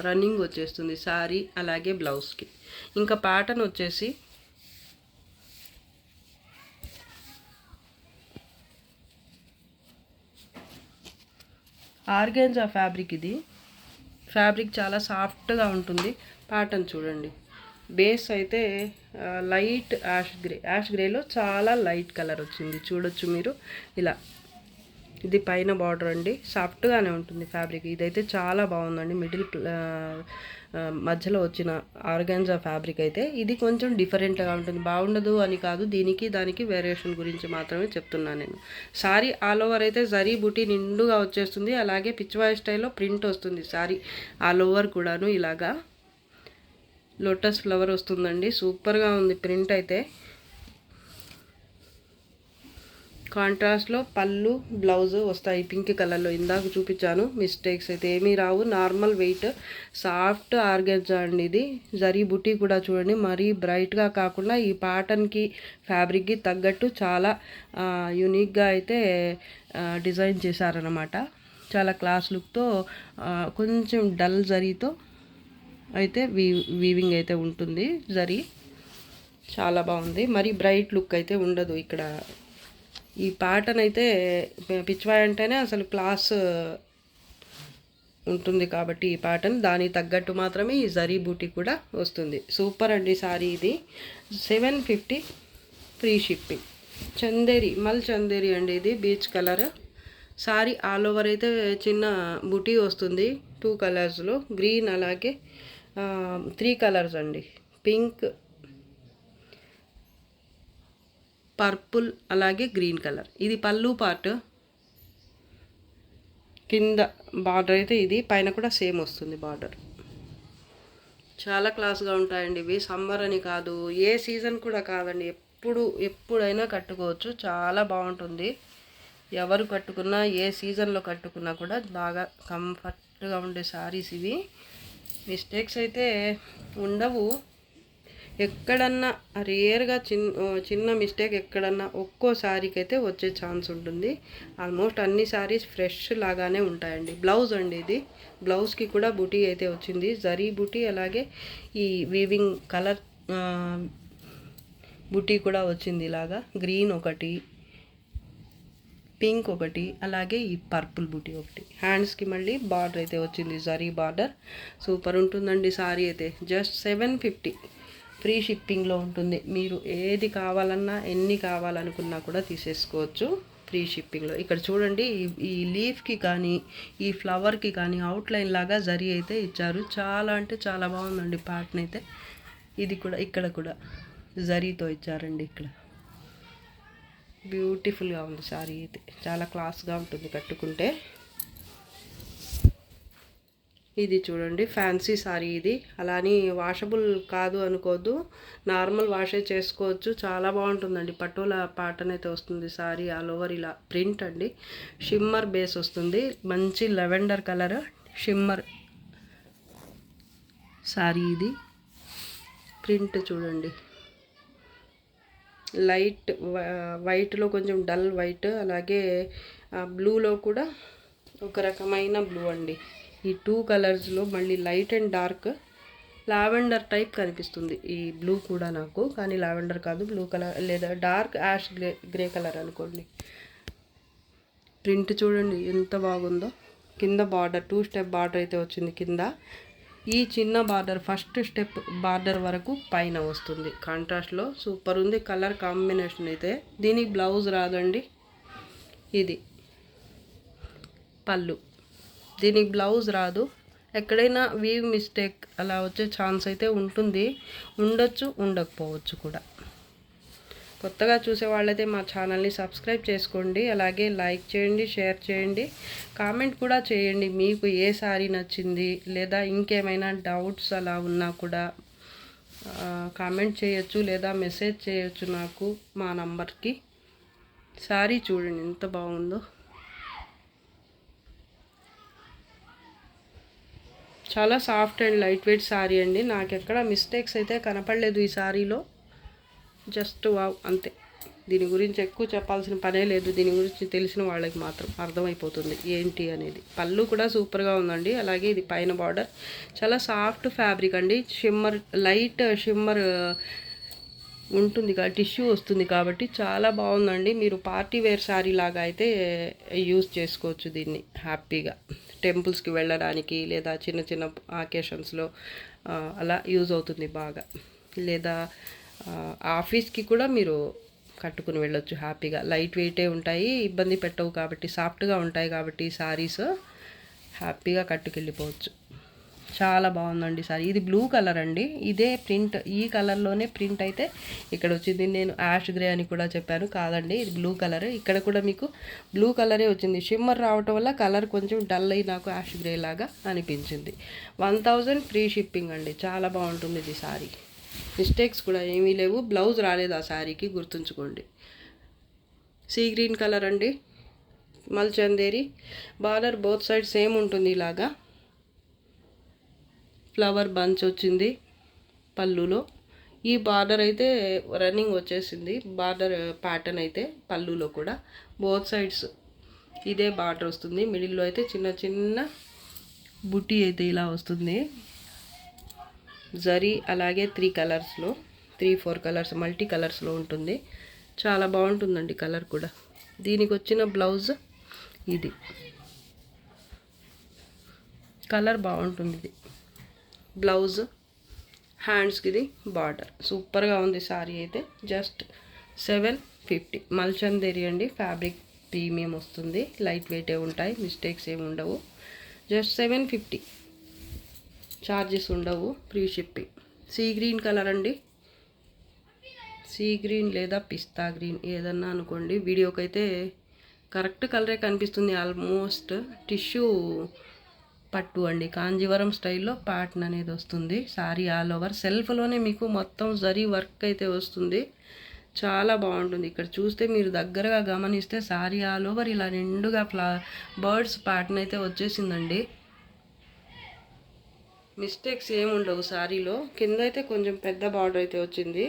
రన్నింగ్ వచ్చేస్తుంది శారీ అలాగే బ్లౌజ్కి. ఇంకా ప్యాటర్న్ వచ్చేసి ఆర్గాన్జా ఫ్యాబ్రిక్. ఇది ఫ్యాబ్రిక్ చాలా సాఫ్ట్గా ఉంటుంది. ప్యాటర్న్ చూడండి, బేస్ అయితే లైట్ యాష్ గ్రేలో చాలా లైట్ కలర్ వచ్చింది, చూడొచ్చు మీరు ఇలా. ఇది పైన బార్డర్ అండి, సాఫ్ట్గానే ఉంటుంది ఫ్యాబ్రిక్. ఇదైతే చాలా బాగుందండి, మిడిల్ మధ్యలో వచ్చిన ఆర్గాన్జా ఫ్యాబ్రిక్ అయితే. ఇది కొంచెం డిఫరెంట్గా ఉంటుంది, బాగుండదు అని కాదు, దీనికి దానికి వేరియేషన్ గురించి మాత్రమే చెప్తున్నాను నేను. సారీ ఆల్ ఓవర్ అయితే జరీ బుటీ నిండుగా వచ్చేస్తుంది, అలాగే పిచ్వాయ్ స్టైల్లో ప్రింట్ వస్తుంది సారీ ఆల్ ఓవర్ కూడాను. ఇలాగా లోటస్ ఫ్లవర్ వస్తుందండి, సూపర్గా ఉంది ప్రింట్ అయితే. కాంట్రాస్ట్లో పళ్ళు బ్లౌజ్ వస్తాయి పింక్ కలర్లో, ఇందాక చూపించాను. మిస్టేక్స్ అయితే ఏమీ రావు, నార్మల్ వెయిట్ సాఫ్ట్ ఆర్గాన్జా అండి. ఇది జరీ బుటీ కూడా చూడండి, మరీ బ్రైట్గా కాకుండా ఈ ప్యాటర్న్కి ఫ్యాబ్రిక్కి తగ్గట్టు చాలా యూనిక్గా అయితే డిజైన్ చేశారనమాట. చాలా క్లాస్ లుక్తో కొంచెం డల్ జరీతో అయితే వీవింగ్ అయితే ఉంటుంది. జరీ చాలా బాగుంది, మరి బ్రైట్ లుక్ అయితే ఉండదు ఇక్కడ. ఈ ప్యాటర్న్ అయితే పిచ్వాయ్ అంటేనే అసలు క్లాస్ ఉంటుంది కాబట్టి ఈ ప్యాటర్న్ దానికి తగ్గట్టు మాత్రమే ఈ జరీ బూటీ కూడా వస్తుంది. సూపర్ అండి సారీ. ఇది 750 ఫ్రీ షిప్పింగ్. చందేరి చందేరి అండి, ఇది beach colour sorry. All over అయితే చిన్న బూటీ వస్తుంది 2 కలర్స్లో, గ్రీన్ అలాగే 3 కలర్స్ అండి, పింక్, పర్పుల్ అలాగే గ్రీన్ కలర్. ఇది పళ్ళు పార్ట్, కింద బార్డర్ అయితే ఇది, పైన కూడా సేమ్ వస్తుంది బార్డర్. చాలా క్లాస్గా ఉంటాయండి ఇవి. సమ్మర్ అని కాదు, ఏ సీజన్ కూడా కాదండి, ఎప్పుడైనా కట్టుకోవచ్చు, చాలా బాగుంటుంది. ఎవరు కట్టుకున్నా ఏ సీజన్లో కట్టుకున్నా కూడా బాగా కంఫర్ట్గా ఉండే శారీస్ ఇవి. మిస్టేక్స్ అయితే ఉండవు, ఎక్కడన్నా రేర్గా చిన్న మిస్టేక్ ఎక్కడన్నా ఒక్కో శారీకి అయితే వచ్చే ఛాన్స్ ఉంటుంది. ఆల్మోస్ట్ అన్ని శారీస్ ఫ్రెష్ లాగానే ఉంటాయండి. బ్లౌజ్ అండి, ఇది బ్లౌజ్కి కూడా బుటీ అయితే వచ్చింది, జరీ బుటీ, అలాగే ఈ వీవింగ్ కలర్ బుటీ కూడా వచ్చింది. ఇలాగా గ్రీన్ ఒకటి, పింక్ ఒకటి, అలాగే ఈ పర్పుల్ బుటీ ఒకటి. హ్యాండ్స్కి మళ్ళీ బార్డర్ అయితే వచ్చింది, జరీ బార్డర్. సూపర్ ఉంటుందండి సారీ అయితే. జస్ట్ 750 ఫ్రీ షిప్పింగ్లో ఉంటుంది. మీరు ఏది కావాలన్నా ఎన్ని కావాలనుకున్నా కూడా తీసేసుకోవచ్చు ఫ్రీ షిప్పింగ్లో. ఇక్కడ చూడండి, ఈ లీఫ్కి కానీ ఈ ఫ్లవర్కి కానీ అవుట్లైన్ లాగా జరీ అయితే ఇచ్చారు. చాలా అంటే చాలా బాగుందండి ప్యాటర్న్ అయితే. ఇది కూడా ఇక్కడ కూడా జరీతో ఇచ్చారండి, ఇక్కడ బ్యూటిఫుల్గా ఉంది సారీ అయితే, చాలా క్లాస్గా ఉంటుంది కట్టుకుంటే. ఇది చూడండి ఫ్యాన్సీ సారీ, ఇది అలాని వాషబుల్ కాదు అనుకోవద్దు, నార్మల్ వాషే చేసుకోవచ్చు, చాలా బాగుంటుందండి. పటోలా ప్యాటర్న్ అయితే వస్తుంది సారీ ఆల్ ఓవర్, ఇలా ప్రింట్ అండి. షిమ్మర్ బేస్ వస్తుంది, మంచి లెవెండర్ కలర్ షిమ్మర్ సారీ. ఇది ప్రింట్ చూడండి, లైట్ వైట్లో కొంచెం డల్ వైట్, అలాగే బ్లూలో కూడా ఒక రకమైన బ్లూ అండి. ఈ 2 కలర్స్లో మళ్ళీ light and dark lavender type కనిపిస్తుంది ఈ బ్లూ కూడా నాకు, కానీ లావెండర్ కాదు, బ్లూ కలర్ లేదా డార్క్ యాష్ గ్రే కలర్ అనుకోండి. ప్రింట్ చూడండి ఎంత బాగుందో. కింద బార్డర్ 2 స్టెప్ బార్డర్ అయితే వచ్చింది కింద. ఈ చిన్న బార్డర్ ఫస్ట్ స్టెప్ బార్డర్ వరకు పైన వస్తుంది కాంట్రాస్ట్లో. సూపర్ ఉంది కలర్ కాంబినేషన్ అయితే. దీనికి బ్లౌజ్ రాదండి, ఇది పళ్ళు, దీనికి బ్లౌజ్ రాదు. ఎక్కడైనా వీవ్ మిస్టేక్ అలా వచ్చే ఛాన్స్ అయితే ఉంటుంది, ఉండొచ్చు ఉండకపోవచ్చు కూడా. కొత్తగా చూసే వాళ్ళైతే మా ఛానల్ని సబ్స్క్రైబ్ చేసుకోండి, అలాగే లైక్ చేయండి, షేర్ చేయండి, కామెంట్ కూడా చేయండి. మీకు ఏ శారీ నచ్చింది లేదా ఇంకేమైనా డౌట్స్ అలా ఉన్నా కూడా కామెంట్ చేయొచ్చు లేదా మెసేజ్ చేయొచ్చు నాకు మా నంబర్కి. శారీ చూడండి ఎంత బాగుందో. చాలా soft and light weight sari అండి. నాకు ఎక్కడ మిస్టేక్స్ అయితే కనపడలేదు ఈ శారీలో. జస్ట్ వావ్ అంతే. దీని గురించి ఎక్కువ చెప్పాల్సిన పనే లేదు. దీని గురించి తెలిసిన వాళ్ళకి మాత్రం అర్థమైపోతుంది ఏంటి అనేది. పళ్ళు కూడా సూపర్గా ఉందండి. అలాగే ఇది పైన బార్డర్ చాలా సాఫ్ట్ ఫ్యాబ్రిక్ అండి. షిమ్మర్, లైట్ షిమ్మర్ ఉంటుంది టిష్యూ వస్తుంది కాబట్టి చాలా బాగుందండి. మీరు పార్టీ వేర్ శారీ లాగా అయితే యూజ్ చేసుకోవచ్చు దీన్ని హ్యాపీగా. టెంపుల్స్కి వెళ్ళడానికి లేదా చిన్న చిన్న అకేషన్స్లో అలా యూజ్ అవుతుంది బాగా. లేదా ఆఫీస్కి కూడా మీరు కట్టుకుని వెళ్ళొచ్చు హ్యాపీగా. లైట్ వెయిటే ఉంటాయి, ఇబ్బంది పెట్టవు కాబట్టి, సాఫ్ట్గా ఉంటాయి కాబట్టి శారీస్ హ్యాపీగా కట్టుకెళ్ళిపోవచ్చు. చాలా బాగుందండి సారీ. ఇది బ్లూ కలర్ అండి. ఇదే ప్రింట్, ఈ కలర్లోనే ప్రింట్ అయితే ఇక్కడ వచ్చింది. నేను యాష్ గ్రే అని కూడా చెప్పాను, కాదండి ఇది బ్లూ కలర్. ఇక్కడ కూడా మీకు బ్లూ కలరే వచ్చింది. షిమ్మర్ రావటం వల్ల కలర్ కొంచెం డల్ అయ్యి నాకు యాష్ గ్రే లాగా అనిపించింది. 1000 ఫ్రీ షిప్పింగ్ అండి. చాలా బాగుంటుంది ఇది సారీ. మిస్టేక్స్ కూడా ఏమీ లేవు. బ్లౌజ్ రాలేదు ఆ శారీకి, గుర్తుంచుకోండి. సీ గ్రీన్ కలర్ అండి, మల్చందేరి. బార్డర్ బోత్ సైడ్ సేమ్ ఉంటుంది. ఇలాగా ఫ్లవర్ బంచ్ వచ్చింది పళ్ళులో. ఈ బార్డర్ అయితే రన్నింగ్ వచ్చేసింది. బార్డర్ ప్యాటర్న్ అయితే పళ్ళులో కూడా బోత్ సైడ్స్ ఇదే బార్డర్ వస్తుంది. మిడిల్లో అయితే చిన్న చిన్న బుట్టి అయితే ఇలా వస్తుంది. జరీ అలాగే 3 కలర్స్లో, 3-4 కలర్స్ మల్టీ కలర్స్లో ఉంటుంది. చాలా బాగుంటుందండి కలర్ కూడా. దీనికి వచ్చిన బ్లౌజ్ ఇది. కలర్ బాగుంటుంది ఇది బ్లౌజ్. హ్యాండ్స్కి ఇది బార్డర్. సూపర్గా ఉంది సారీ అయితే. జస్ట్ 750. మల్చందేరి అండి. ఫ్యాబ్రిక్ ప్రీమియం వస్తుంది. లైట్ వెయిటే ఉంటాయి, మిస్టేక్స్ ఏమి ఉండవు. జస్ట్ 750. చార్జెస్ ఉండవు, free shipping. Sea green colour అండి. సీ గ్రీన్ లేదా పిస్తా గ్రీన్ ఏదన్నా అనుకోండి. వీడియోకి అయితే కరెక్ట్ కలరే కనిపిస్తుంది. ఆల్మోస్ట్ టిష్యూ పట్టు అండి. కాంజీవరం స్టైల్లో ప్యాటర్న్ అనేది వస్తుంది. సారీ ఆల్ ఓవర్ సెల్ఫ్లోనే మీకు మొత్తం జరీ వర్క్ అయితే వస్తుంది. చాలా బాగుంటుంది. ఇక్కడ చూస్తే మీరు దగ్గరగా గమనిస్తే సారీ ఆల్ ఓవర్ ఇలా నిండుగా బర్డ్స్ ప్యాటర్న్ అయితే వచ్చేసిందండి. మిస్టేక్స్ ఏముండవు శారీలో. కింద అయితే కొంచెం పెద్ద బార్డర్ అయితే వచ్చింది.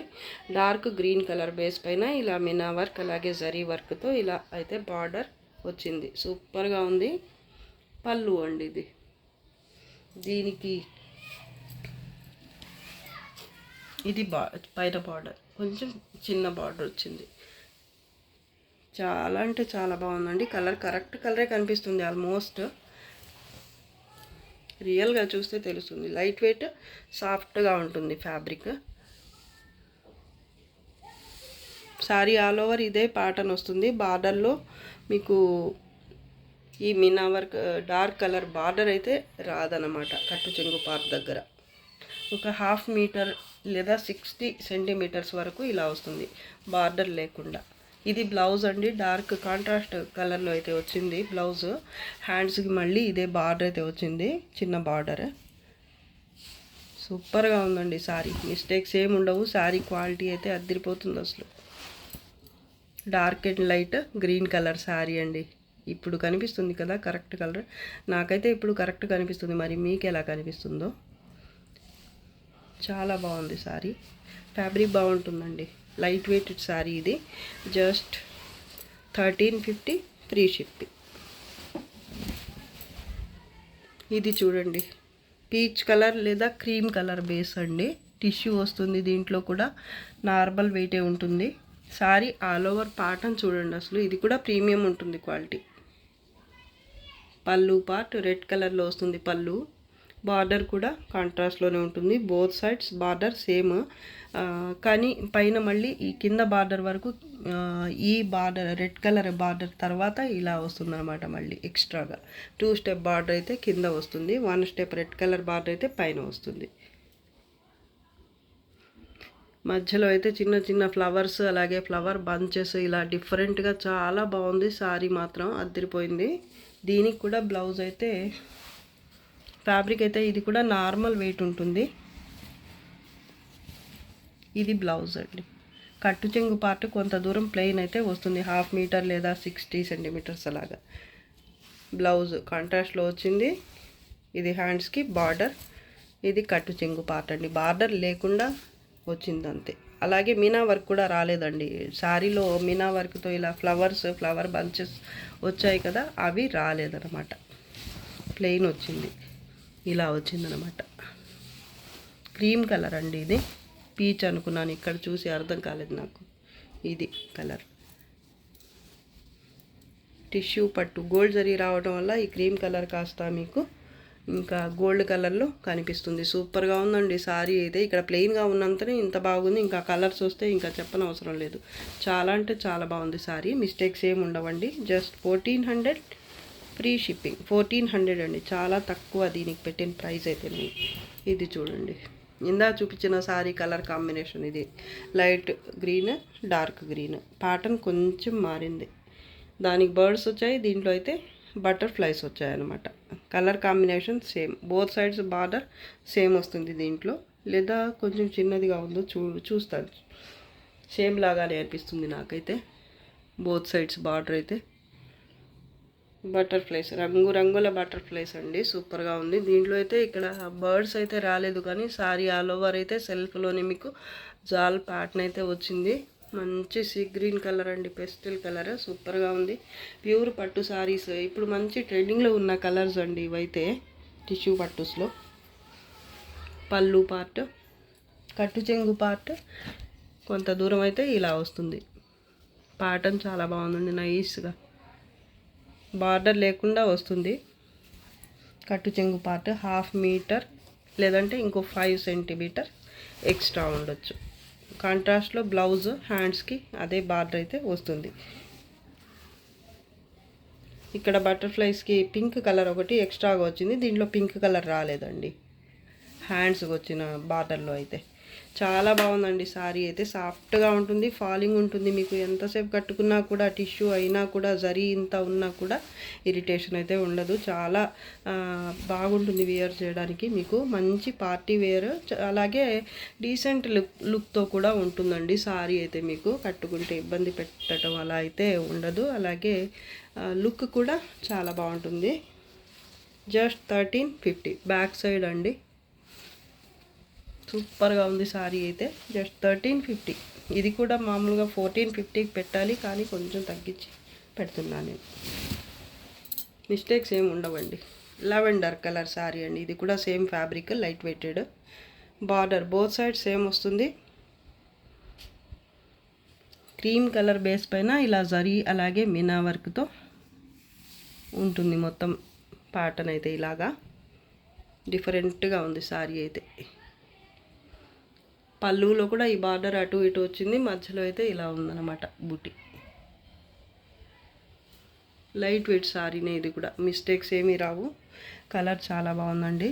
డార్క్ గ్రీన్ కలర్ బేస్ పైన ఇలా మినా వర్క్ అలాగే జరీ వర్క్తో ఇలా అయితే బార్డర్ వచ్చింది. సూపర్గా ఉంది. పళ్ళు అండి ఇది. దీనికి ఇది పైన బార్డర్ కొంచెం చిన్న బార్డర్ వచ్చింది. చాలా అంటే చాలా బాగుందండి. కలర్ కరెక్ట్ కలరే కనిపిస్తుంది. ఆల్మోస్ట్ రియల్గా చూస్తే తెలుస్తుంది. లైట్ వెయిట్ సాఫ్ట్గా ఉంటుంది ఫ్యాబ్రిక్. సారీ ఆల్ ఓవర్ ఇదే ప్యాటర్న్ వస్తుంది. బార్డర్లో మీకు ఈ Meena work dark colour border అయితే రాదనమాట. కట్టు చెంగు పార్ట్ దగ్గర ఒక 1/2 మీటర్ లేదా 60 సెంటీమీటర్స్ వరకు ఇలా వస్తుంది బార్డర్ లేకుండా. ఇది బ్లౌజ్ అండి. డార్క్ కాంట్రాస్ట్ కలర్లో అయితే వచ్చింది బ్లౌజ్. హ్యాండ్స్కి మళ్ళీ ఇదే బార్డర్ అయితే వచ్చింది, చిన్న బార్డర్. సూపర్గా ఉందండి సారీ. మిస్టేక్స్ ఏమి ఉండవు. సారీ క్వాలిటీ అయితే అదిరిపోతుంది అసలు. Dark and light green colour sorry అండి. ఇప్పుడు కనిపిస్తుంది కదా కరెక్ట్ కలర్. నాకైతే ఇప్పుడు కరెక్ట్ కనిపిస్తుంది, మరి మీకు ఎలా కనిపిస్తుందో. చాలా బాగుంది సారీ. ఫ్యాబ్రిక్ బాగుంటుందండి. లైట్ వెయిట్ సారీ ఇది. Just 1350 free shipping. ఇది చూడండి, పీచ్ కలర్ లేదా క్రీమ్ కలర్ బేస్ అండి. టిష్యూ వస్తుంది. దీంట్లో కూడా నార్మల్ వెయిటే ఉంటుంది. సారీ ఆల్ ఓవర్ ప్యాటర్న్ చూడండి అసలు. ఇది కూడా ప్రీమియం ఉంటుంది క్వాలిటీ. పళ్ళు పార్ట్ రెడ్ కలర్లో వస్తుంది పళ్ళు. బార్డర్ కూడా కాంట్రాస్ట్లోనే ఉంటుంది. బోత్ సైడ్స్ బార్డర్ సేమ్, కానీ పైన మళ్ళీ ఈ కింద బార్డర్ వరకు ఈ బార్డర్ రెడ్ కలర్ బార్డర్ తర్వాత ఇలా వస్తుంది అనమాట. మళ్ళీ ఎక్స్ట్రాగా 2 స్టెప్ బార్డర్ అయితే కింద వస్తుంది. 1 స్టెప్ రెడ్ కలర్ బార్డర్ అయితే పైన వస్తుంది. మధ్యలో అయితే చిన్న చిన్న ఫ్లవర్స్ అలాగే ఫ్లవర్ బంచెస్ ఇలా డిఫరెంట్గా చాలా బాగుంది. సారీ మాత్రం అదిరిపోయింది. దీనికి కూడా బ్లౌజ్ అయితే ఫ్యాబ్రిక్ అయితే ఇది కూడా నార్మల్ వెయిట్ ఉంటుంది. ఇది బ్లౌజ్ అండి. కట్టు చెంగు పార్ట్ కొంత దూరం ప్లెయిన్ అయితే వస్తుంది, 1/2 మీటర్ లేదా 60 సెంటీమీటర్స్ అలాగా. బ్లౌజ్ కాంట్రాస్ట్లో వచ్చింది. ఇది హ్యాండ్స్కి బార్డర్, ఇది కట్టు చెంగు పార్ట్ అండి. బార్డర్ లేకుండా వచ్చింది అంతే. అలాగే మీనా వర్క్ కూడా రాలేదండి. శారీలో మీనా వర్క్తో ఇలా ఫ్లవర్ బంచెస్ వచ్చాయి కదా, అవి రాలేదన్నమాట. ప్లెయిన్ వచ్చింది, ఇలా వచ్చిందనమాట. క్రీమ్ కలర్ అండి ఇది. పీచ్ అనుకున్నాను, ఇక్కడ చూసి అర్థం కాలేదు నాకు. ఇది కలర్ టిష్యూ పట్టు గోల్డ్ జరీ రావడం వల్ల ఈ క్రీమ్ కలర్ కాస్త మీకు ఇంకా గోల్డ్ కలర్లో కనిపిస్తుంది. సూపర్గా ఉందండి సారీ అయితే. ఇక్కడ ప్లెయిన్గా ఉన్నంతనే ఇంత బాగుంది, ఇంకా కలర్స్ వస్తే ఇంకా చెప్పనవసరం లేదు. చాలా అంటే చాలా బాగుంది సారీ. మిస్టేక్స్ ఏమి ఉండవండి. Just 1400 free shipping. 1400 అండి, చాలా తక్కువ దీనికి పెట్టిన ప్రైస్ అయితే. ఇది చూడండి, ఇందా చూపించిన సారీ కలర్ కాంబినేషన్ ఇది. Light green, dark green. Pattern కొంచెం మారింది. దానికి బర్డ్స్ వచ్చాయి, దీంట్లో అయితే బటర్ఫ్లైస్ వచ్చాయన్నమాట. Colour combination same. Both sides border same వస్తుంది దీంట్లో, లేదా కొంచెం చిన్నదిగా ఉందో చూస్తాను. సేమ్ లాగానే అనిపిస్తుంది నాకైతే. బోత్ సైడ్స్ బార్డర్ అయితే బటర్ఫ్లైస్, రంగుల బటర్ఫ్లైస్ అండి. సూపర్గా ఉంది. దీంట్లో అయితే ఇక్కడ బర్డ్స్ అయితే రాలేదు, కానీ సారీ ఆల్ ఓవర్ అయితే సెల్ఫ్లోనే మీకు జాల్ ప్యాటర్న్ అయితే వచ్చింది. మంచి సీ గ్రీన్ కలర్ అండి, పెస్టల్ కలర్. సూపర్గా ఉంది. ప్యూర్ పట్టు సారీస్ ఇప్పుడు మంచి ట్రెండింగ్లో ఉన్న కలర్స్ అండి ఇవైతే. టిష్యూ పట్టుస్లో పళ్ళు పార్ట్, కట్టు చెంగు పార్ట్ కొంత దూరం అయితే ఇలా వస్తుంది. ప్యాటర్న్ చాలా బాగుందండి, నైస్గా. బార్డర్ లేకుండా వస్తుంది. కట్టు చెంగు పార్ట్ 1/2 మీటర్ లేదంటే ఇంకో 5 సెంటీమీటర్ ఎక్స్ట్రా ఉండొచ్చు. కాంట్రాస్ట్లో బ్లౌజ్ హ్యాండ్స్కి అదే బార్డర్ అయితే వస్తుంది. ఇక్కడ బటర్ఫ్లైస్కి పింక్ కలర్ ఒకటి ఎక్స్ట్రాగా వచ్చింది, దీంట్లో పింక్ కలర్ రాలేదండి హ్యాండ్స్కి వచ్చిన బార్డర్లో అయితే. చాలా బాగుందండి సారీ అయితే. సాఫ్ట్గా ఉంటుంది, ఫాలింగ్ ఉంటుంది. మీకు ఎంతసేపు కట్టుకున్నా కూడా, టిష్యూ అయినా కూడా, జరీ ఇంత ఉన్నా కూడా ఇరిటేషన్ అయితే ఉండదు. చాలా బాగుంటుంది వేర్ చేయడానికి. మీకు మంచి పార్టీ వేర్, అలాగే డీసెంట్ లుక్తో కూడా ఉంటుందండి సారీ అయితే. మీకు కట్టుకుంటే ఇబ్బంది పెట్టడం అలా అయితే ఉండదు. అలాగే లుక్ కూడా చాలా బాగుంటుంది. జస్ట్ 1350 బ్యాక్ సైడ్ అండి. సూపర్గా ఉంది సారీ అయితే. జస్ట్ 1350. ఇది కూడా మామూలుగా 1450కి పెట్టాలి, కానీ కొంచెం తగ్గించి పెడుతున్నాను నేను. మిస్టేక్స్ ఏమి ఉండవండి. లావెండర్ కలర్ సారీ అండి. ఇది కూడా same fabric, light weighted. Border both side same వస్తుంది. క్రీమ్ కలర్ బేస్ పైన ఇలా జరీ అలాగే మీనా వర్క్తో ఉంటుంది మొత్తం ప్యాటర్న్ అయితే. ఇలాగా డిఫరెంట్గా ఉంది సారీ అయితే. పళ్ళులో కూడా ఈ బార్డర్ అటు ఇటు వచ్చింది, మధ్యలో అయితే ఇలా ఉందన్నమాట బూటీ. లైట్ వెయిట్ సారీనే ఇది కూడా, మిస్టేక్స్ ఏమీ రావు. కలర్ చాలా బాగుందండి.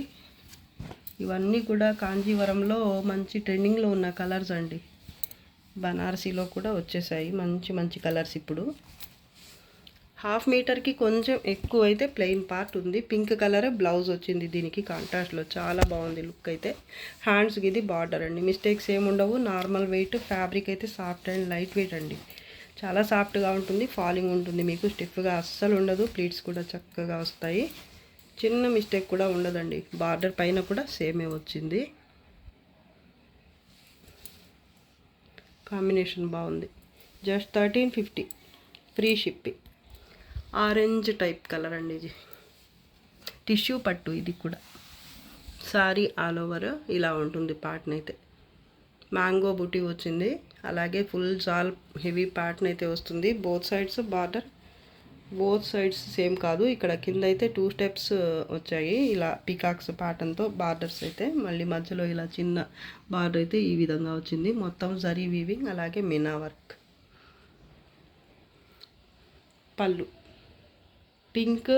ఇవన్నీ కూడా కాంజీవరంలో మంచి ట్రెండింగ్లో ఉన్న కలర్స్ అండి. బనారసీలో కూడా వచ్చేసాయి మంచి మంచి కలర్స్ ఇప్పుడు. 1/2 మీటర్కి కొంచెం ఎక్కువ అయితే ప్లెయిన్ పార్ట్ ఉంది. పింక్ కలర్ బ్లౌజ్ వచ్చింది దీనికి కాంట్రాస్ట్లో. చాలా బాగుంది లుక్ అయితే. హ్యాండ్స్కి ఇది బార్డర్ అండి. మిస్టేక్స్ ఏమి ఉండవు. Normal weight. ఫ్యాబ్రిక్ అయితే సాఫ్ట్ అండ్ లైట్ వెయిట్ అండి. చాలా సాఫ్ట్గా ఉంటుంది, ఫాలింగ్ ఉంటుంది. మీకు స్టిఫ్గా అస్సలు ఉండదు. ప్లీట్స్ కూడా చక్కగా వస్తాయి. చిన్న మిస్టేక్ కూడా ఉండదండి. బార్డర్ పైన కూడా సేమే వచ్చింది. కాంబినేషన్ బాగుంది. Just 1350 free shipping. Orange type colour అండి ఇది. టిష్యూ పట్టు ఇది కూడా. సారీ ఆల్ ఓవర్ ఇలా ఉంటుంది ప్యాటర్న్ అయితే. మ్యాంగో బూటీ వచ్చింది, అలాగే ఫుల్ జాల్ హెవీ ప్యాటర్న్ అయితే వస్తుంది. Both sides border, both sides same కాదు. ఇక్కడ కింద అయితే 2 స్టెప్స్ వచ్చాయి ఇలా పీకాక్స్ ప్యాటర్న్తో బార్డర్స్ అయితే. మళ్ళీ మధ్యలో ఇలా చిన్న బార్డర్ అయితే ఈ విధంగా వచ్చింది. మొత్తం జరీ వీవింగ్, అలాగే మీనా వర్క్. పళ్ళు పింక్,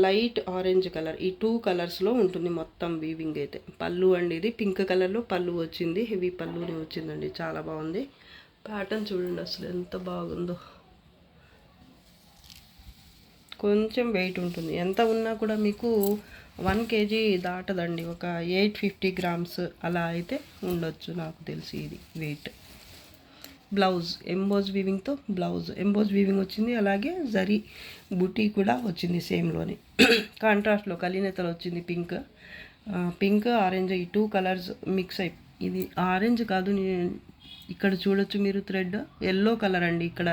లైట్ ఆరెంజ్ కలర్, ఈ 2 కలర్స్లో ఉంటుంది మొత్తం వీవింగ్ అయితే. పళ్ళు అండి ఇది పింక్ కలర్లో పళ్ళు వచ్చింది. హెవీ పళ్ళునే వచ్చిందండి. చాలా బాగుంది. ప్యాటర్న్ చూడండి అసలు ఎంత బాగుందో. కొంచెం వెయిట్ ఉంటుంది. ఎంత ఉన్నా కూడా మీకు 1 kg దాటదండి. ఒక 850 grams అలా అయితే ఉండొచ్చు నాకు తెలిసి ఇది వెయిట్. బ్లౌజ్ ఎంబోజ్ వీవింగ్తో బ్లౌజ్ ఎంబోజ్ వీవింగ్ వచ్చింది. అలాగే జరీ బుటీ కూడా వచ్చింది సేమ్లోనే. కాంట్రాస్ట్లో కలినేతలు వచ్చింది పింక్ ఆరెంజ్, ఈ 2 కలర్స్ మిక్స్ అయి. ఇది ఆరెంజ్ కాదు, ఇక్కడ చూడొచ్చు మీరు థ్రెడ్ ఎల్లో కలర్ అండి. ఇక్కడ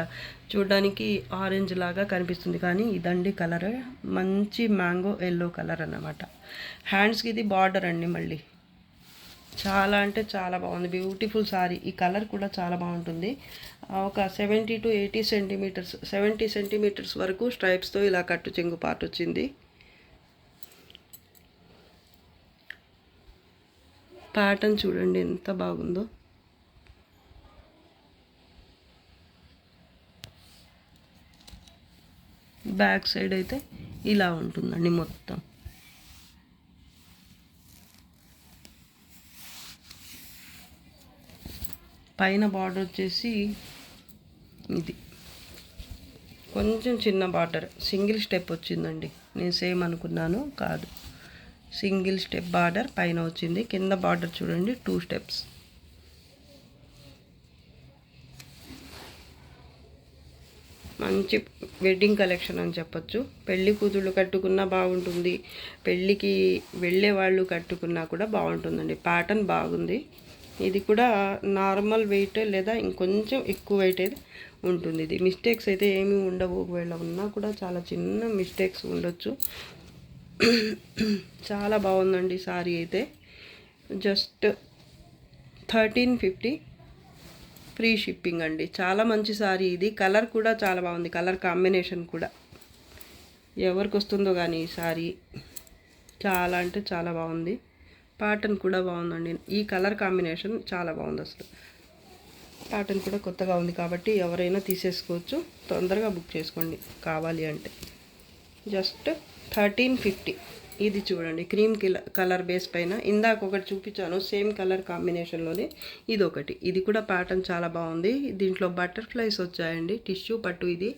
చూడడానికి ఆరెంజ్ లాగా కనిపిస్తుంది కానీ ఇదండి కలర్, మంచి మ్యాంగో ఎల్లో కలర్ అన్నమాట. హ్యాండ్స్కి ఇది బార్డర్ అండి. మళ్ళీ చాలా అంటే చాలా బాగుంది, బ్యూటిఫుల్ సారీ. ఈ కలర్ కూడా చాలా బాగుంటుంది. ఒక 70 to 80 సెంటీమీటర్స్, 70 సెంటీమీటర్స్ వరకు స్ట్రైప్స్తో ఇలా కట్టు చెంగు పార్ట్ వచ్చింది. ప్యాటర్న్ చూడండి ఎంత బాగుందో. బ్యాక్ సైడ్ అయితే ఇలా ఉంటుందండి మొత్తం. పైన బార్డర్ వచ్చేసి ఇది కొంచెం చిన్న బార్డర్, సింగిల్ స్టెప్ వచ్చిందండి. నేను సేమ్ అనుకున్నాను, కాదు, సింగిల్ స్టెప్ బార్డర్ పైన వచ్చింది. కింద బార్డర్ చూడండి 2 స్టెప్స్. మంచి వెడ్డింగ్ కలెక్షన్ అని చెప్పొచ్చు. పెళ్లి కూతుళ్ళు కట్టుకున్నా బాగుంటుంది, పెళ్ళికి వెళ్ళే వాళ్ళు కట్టుకున్నా కూడా బాగుంటుందండి. ప్యాటర్న్ బాగుంది. ఇది కూడా నార్మల్ వెయిట్ లేదా ఇంకొంచెం ఎక్కువ వెయిట్ అయితే ఉంటుంది. ఇది మిస్టేక్స్ అయితే ఏమీ ఉండవు, ఒకవేళ ఉన్నా కూడా చాలా చిన్న మిస్టేక్స్ ఉండొచ్చు. చాలా బాగుందండి సారీ అయితే. జస్ట్ 1350 ఫ్రీ షిప్పింగ్ అండి. చాలా మంచి సారీ ఇది. కలర్ కూడా చాలా బాగుంది, కలర్ కాంబినేషన్ కూడా ఎవరికి వస్తుందో కానీ ఈ సారీ చాలా అంటే చాలా బాగుంది. ప్యాటర్న్ కూడా బాగుందండి. ఈ కలర్ కాంబినేషన్ చాలా బాగుంది. అసలు ప్యాటర్న్ కూడా కొత్తగా ఉంది కాబట్టి ఎవరైనా తీసేసుకోవచ్చు. తొందరగా బుక్ చేసుకోండి కావాలి అంటే. జస్ట్ 1350. ఇది చూడండి క్రీమ్ కలర్ బేస్ పైన ఇందాక ఒకటి చూపించాను సేమ్ కలర్ కాంబినేషన్లోనే ఇది ఒకటి. ఇది కూడా ప్యాటర్న్ చాలా బాగుంది. దీంట్లో బటర్ఫ్లైస్ వచ్చాయండి. టిష్యూ పట్టు, ఇది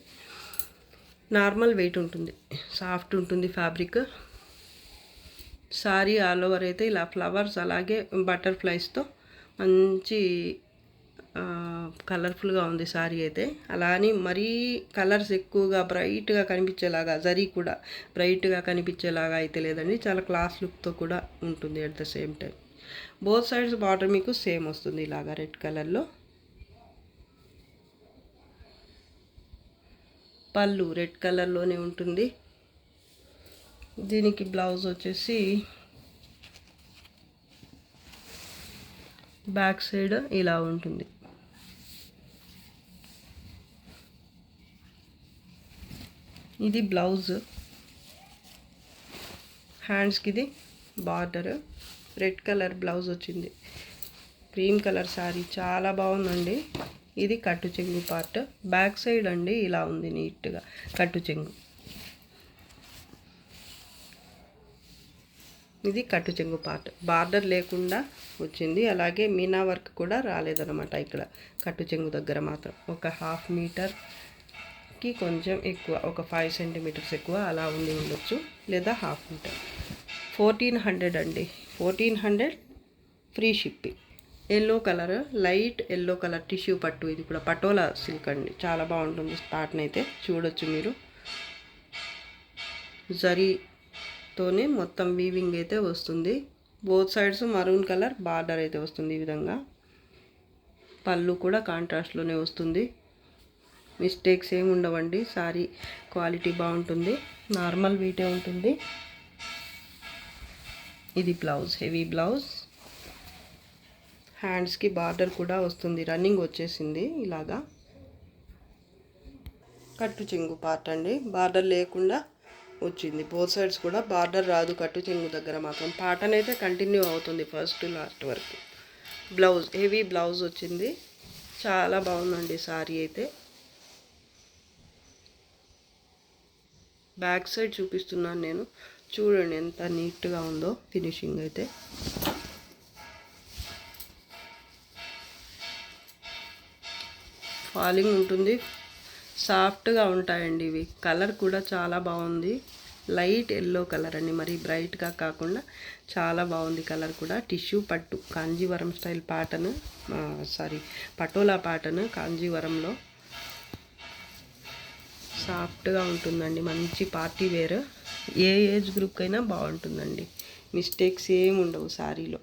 నార్మల్ వెయిట్ ఉంటుంది, సాఫ్ట్ ఉంటుంది ఫ్యాబ్రిక్. సారీ ఆల్ ఓవర్ అయితే ఇలా ఫ్లవర్స్ అలాగే బటర్ఫ్లైస్తో మంచి కలర్ఫుల్గా ఉంది సారీ అయితే. అలా అని మరీ కలర్స్ ఎక్కువగా బ్రైట్గా కనిపించేలాగా, జరీ కూడా బ్రైట్గా కనిపించేలాగా అయితే లేదండి. చాలా క్లాస్ లుక్తో కూడా ఉంటుంది at the same time. Both sides border మీకు సేమ్ వస్తుంది ఇలాగా రెడ్ కలర్లో. పళ్ళు రెడ్ కలర్లోనే ఉంటుంది. దీనికి బ్లౌజ్ వచ్చేసి బ్యాక్ సైడ్ ఇలా ఉంటుంది. ఇది బ్లౌజ్. హ్యాండ్స్కి ఇది బార్డర్, రెడ్ కలర్ బ్లౌజ్ వచ్చింది. క్రీమ్ కలర్ శారీ చాలా బాగుందండి. ఇది కట్టు చెంగు పార్ట్. బ్యాక్ సైడ్ అండి ఇలా ఉంది నీట్గా కట్టు చెంగు. ఇది కట్టు చెంగు పార్ట్, బార్డర్ లేకుండా వచ్చింది. అలాగే మీనా వర్క్ కూడా రాలేదన్నమాట ఇక్కడ కట్టు చెంగు దగ్గర మాత్రం. ఒక 1/2 మీటర్కి కొంచెం ఎక్కువ, ఒక 5 సెంటీమీటర్స్ ఎక్కువ అలా ఉండొచ్చు, లేదా 1/2 మీటర్. 1400 అండి. 1400 free shipping. Yellow colour, light yellow colour tissue పట్టు. ఇది కూడా పటోలా సిల్క్ అండి, చాలా బాగుంటుంది. ప్యాటర్న్ అయితే చూడొచ్చు మీరు. జరీతోనే మొత్తం వీవింగ్ అయితే వస్తుంది. Both sides maroon colour border అయితే వస్తుంది ఈ విధంగా. పళ్ళు కూడా కాంట్రాస్ట్లోనే వస్తుంది. మిస్టేక్స్ ఏమి ఉండవండి. సారీ క్వాలిటీ బాగుంటుంది, నార్మల్ వెయిటే ఉంటుంది. ఇది బ్లౌజ్, హెవీ బ్లౌజ్. హ్యాండ్స్కి బార్డర్ కూడా వస్తుంది, రన్నింగ్ వచ్చేసింది ఇలాగా. కట్టు చెంగు పార్ట్ అండి, బార్డర్ లేకుండా వచ్చింది. బోత్ సైడ్స్ కూడా బార్డర్ రాదు, కట్టు చెంగు దగ్గర మాత్రం. ప్యాటర్న్ అయితే కంటిన్యూ అవుతుంది ఫస్ట్ టు లాస్ట్ వరకు. బ్లౌజ్ హెవీ బ్లౌజ్ వచ్చింది, చాలా బాగుందండి సారీ అయితే. బ్యాక్ సైడ్ చూపిస్తున్నాను నేను, చూడండి ఎంత నీట్గా ఉందో ఫినిషింగ్ అయితే. ఫాలింగ్ ఉంటుంది, సాఫ్ట్గా ఉంటాయండి ఇవి. కలర్ కూడా చాలా బాగుంది, లైట్ ఎల్లో కలర్ అండి, మరి బ్రైట్గా కాకుండా చాలా బాగుంది కలర్ కూడా. టిష్యూ పట్టు Kanjeevaram style pattern, Patola pattern కాంజీవరంలో సాఫ్ట్గా ఉంటుందండి. మంచి పార్టీ వేర్, ఏ ఏజ్ గ్రూప్ అయినా బాగుంటుందండి. మిస్టేక్స్ ఏమి ఉండవు శారీలో.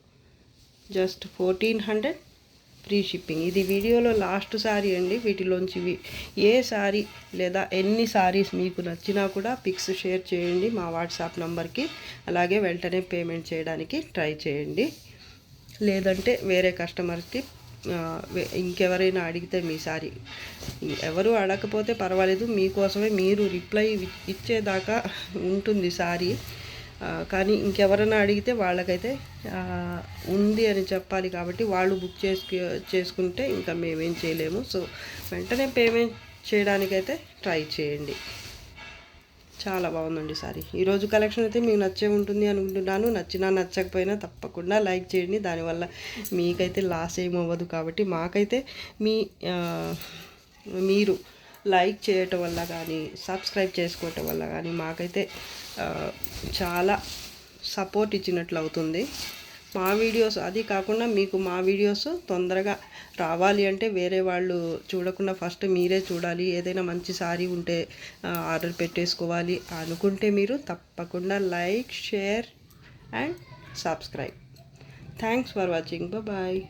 Just 1400 free shipping. ఇది వీడియోలో లాస్ట్ శారీ అండి. వీటిలోంచి ఏ శారీ లేదా ఎన్ని శారీస్ మీకు నచ్చినా కూడా పిక్స్ షేర్ చేయండి మా వాట్సాప్ నంబర్కి. అలాగే వెంటనే పేమెంట్ చేయడానికి ట్రై చేయండి. లేదంటే వేరే కస్టమర్స్కి ఇంకెవరైనా అడిగితే మీ సారీ, ఎవరు అడగకపోతే పర్వాలేదు, మీకోసమే మీరు రిప్లై ఇచ్చేదాకా ఉంటుంది సారీ. కానీ ఇంకెవరైనా అడిగితే వాళ్ళకైతే ఉంది అని చెప్పాలి కాబట్టి వాళ్ళు బుక్ చేసుకుంటే ఇంకా మేమేం చేయలేము. సో వెంటనే పేమెంట్ చేయడానికైతే ట్రై చేయండి. చాలా బాగుందండి సారీ. ఈరోజు కలెక్షన్ అయితే మీకు నచ్చే ఉంటుంది అనుకుంటున్నాను. నచ్చినా నచ్చకపోయినా తప్పకుండా లైక్ చేయండి. దానివల్ల మీకైతే లాస్ ఏమవ్వదు కాబట్టి మాకైతే మీరు లైక్ చేయటం వల్ల కానీ సబ్స్క్రైబ్ చేసుకోవటం వల్ల కానీ మాకైతే చాలా సపోర్ట్ ఇచ్చినట్లు అవుతుంది. మా వీడియోస్, అది కాకుండా మీకు మా వీడియోస్ తొందరగా రావాలి అంటే వేరే వాళ్ళు చూడకుండా ఫస్ట్ మీరే చూడాలి. ఏదైనా మంచి సారీ ఉంటే ఆర్డర్ పెట్టేసుకోవాలి అనుకుంటే మీరు తప్పకుండా like, share and subscribe. Thanks for watching. Bye.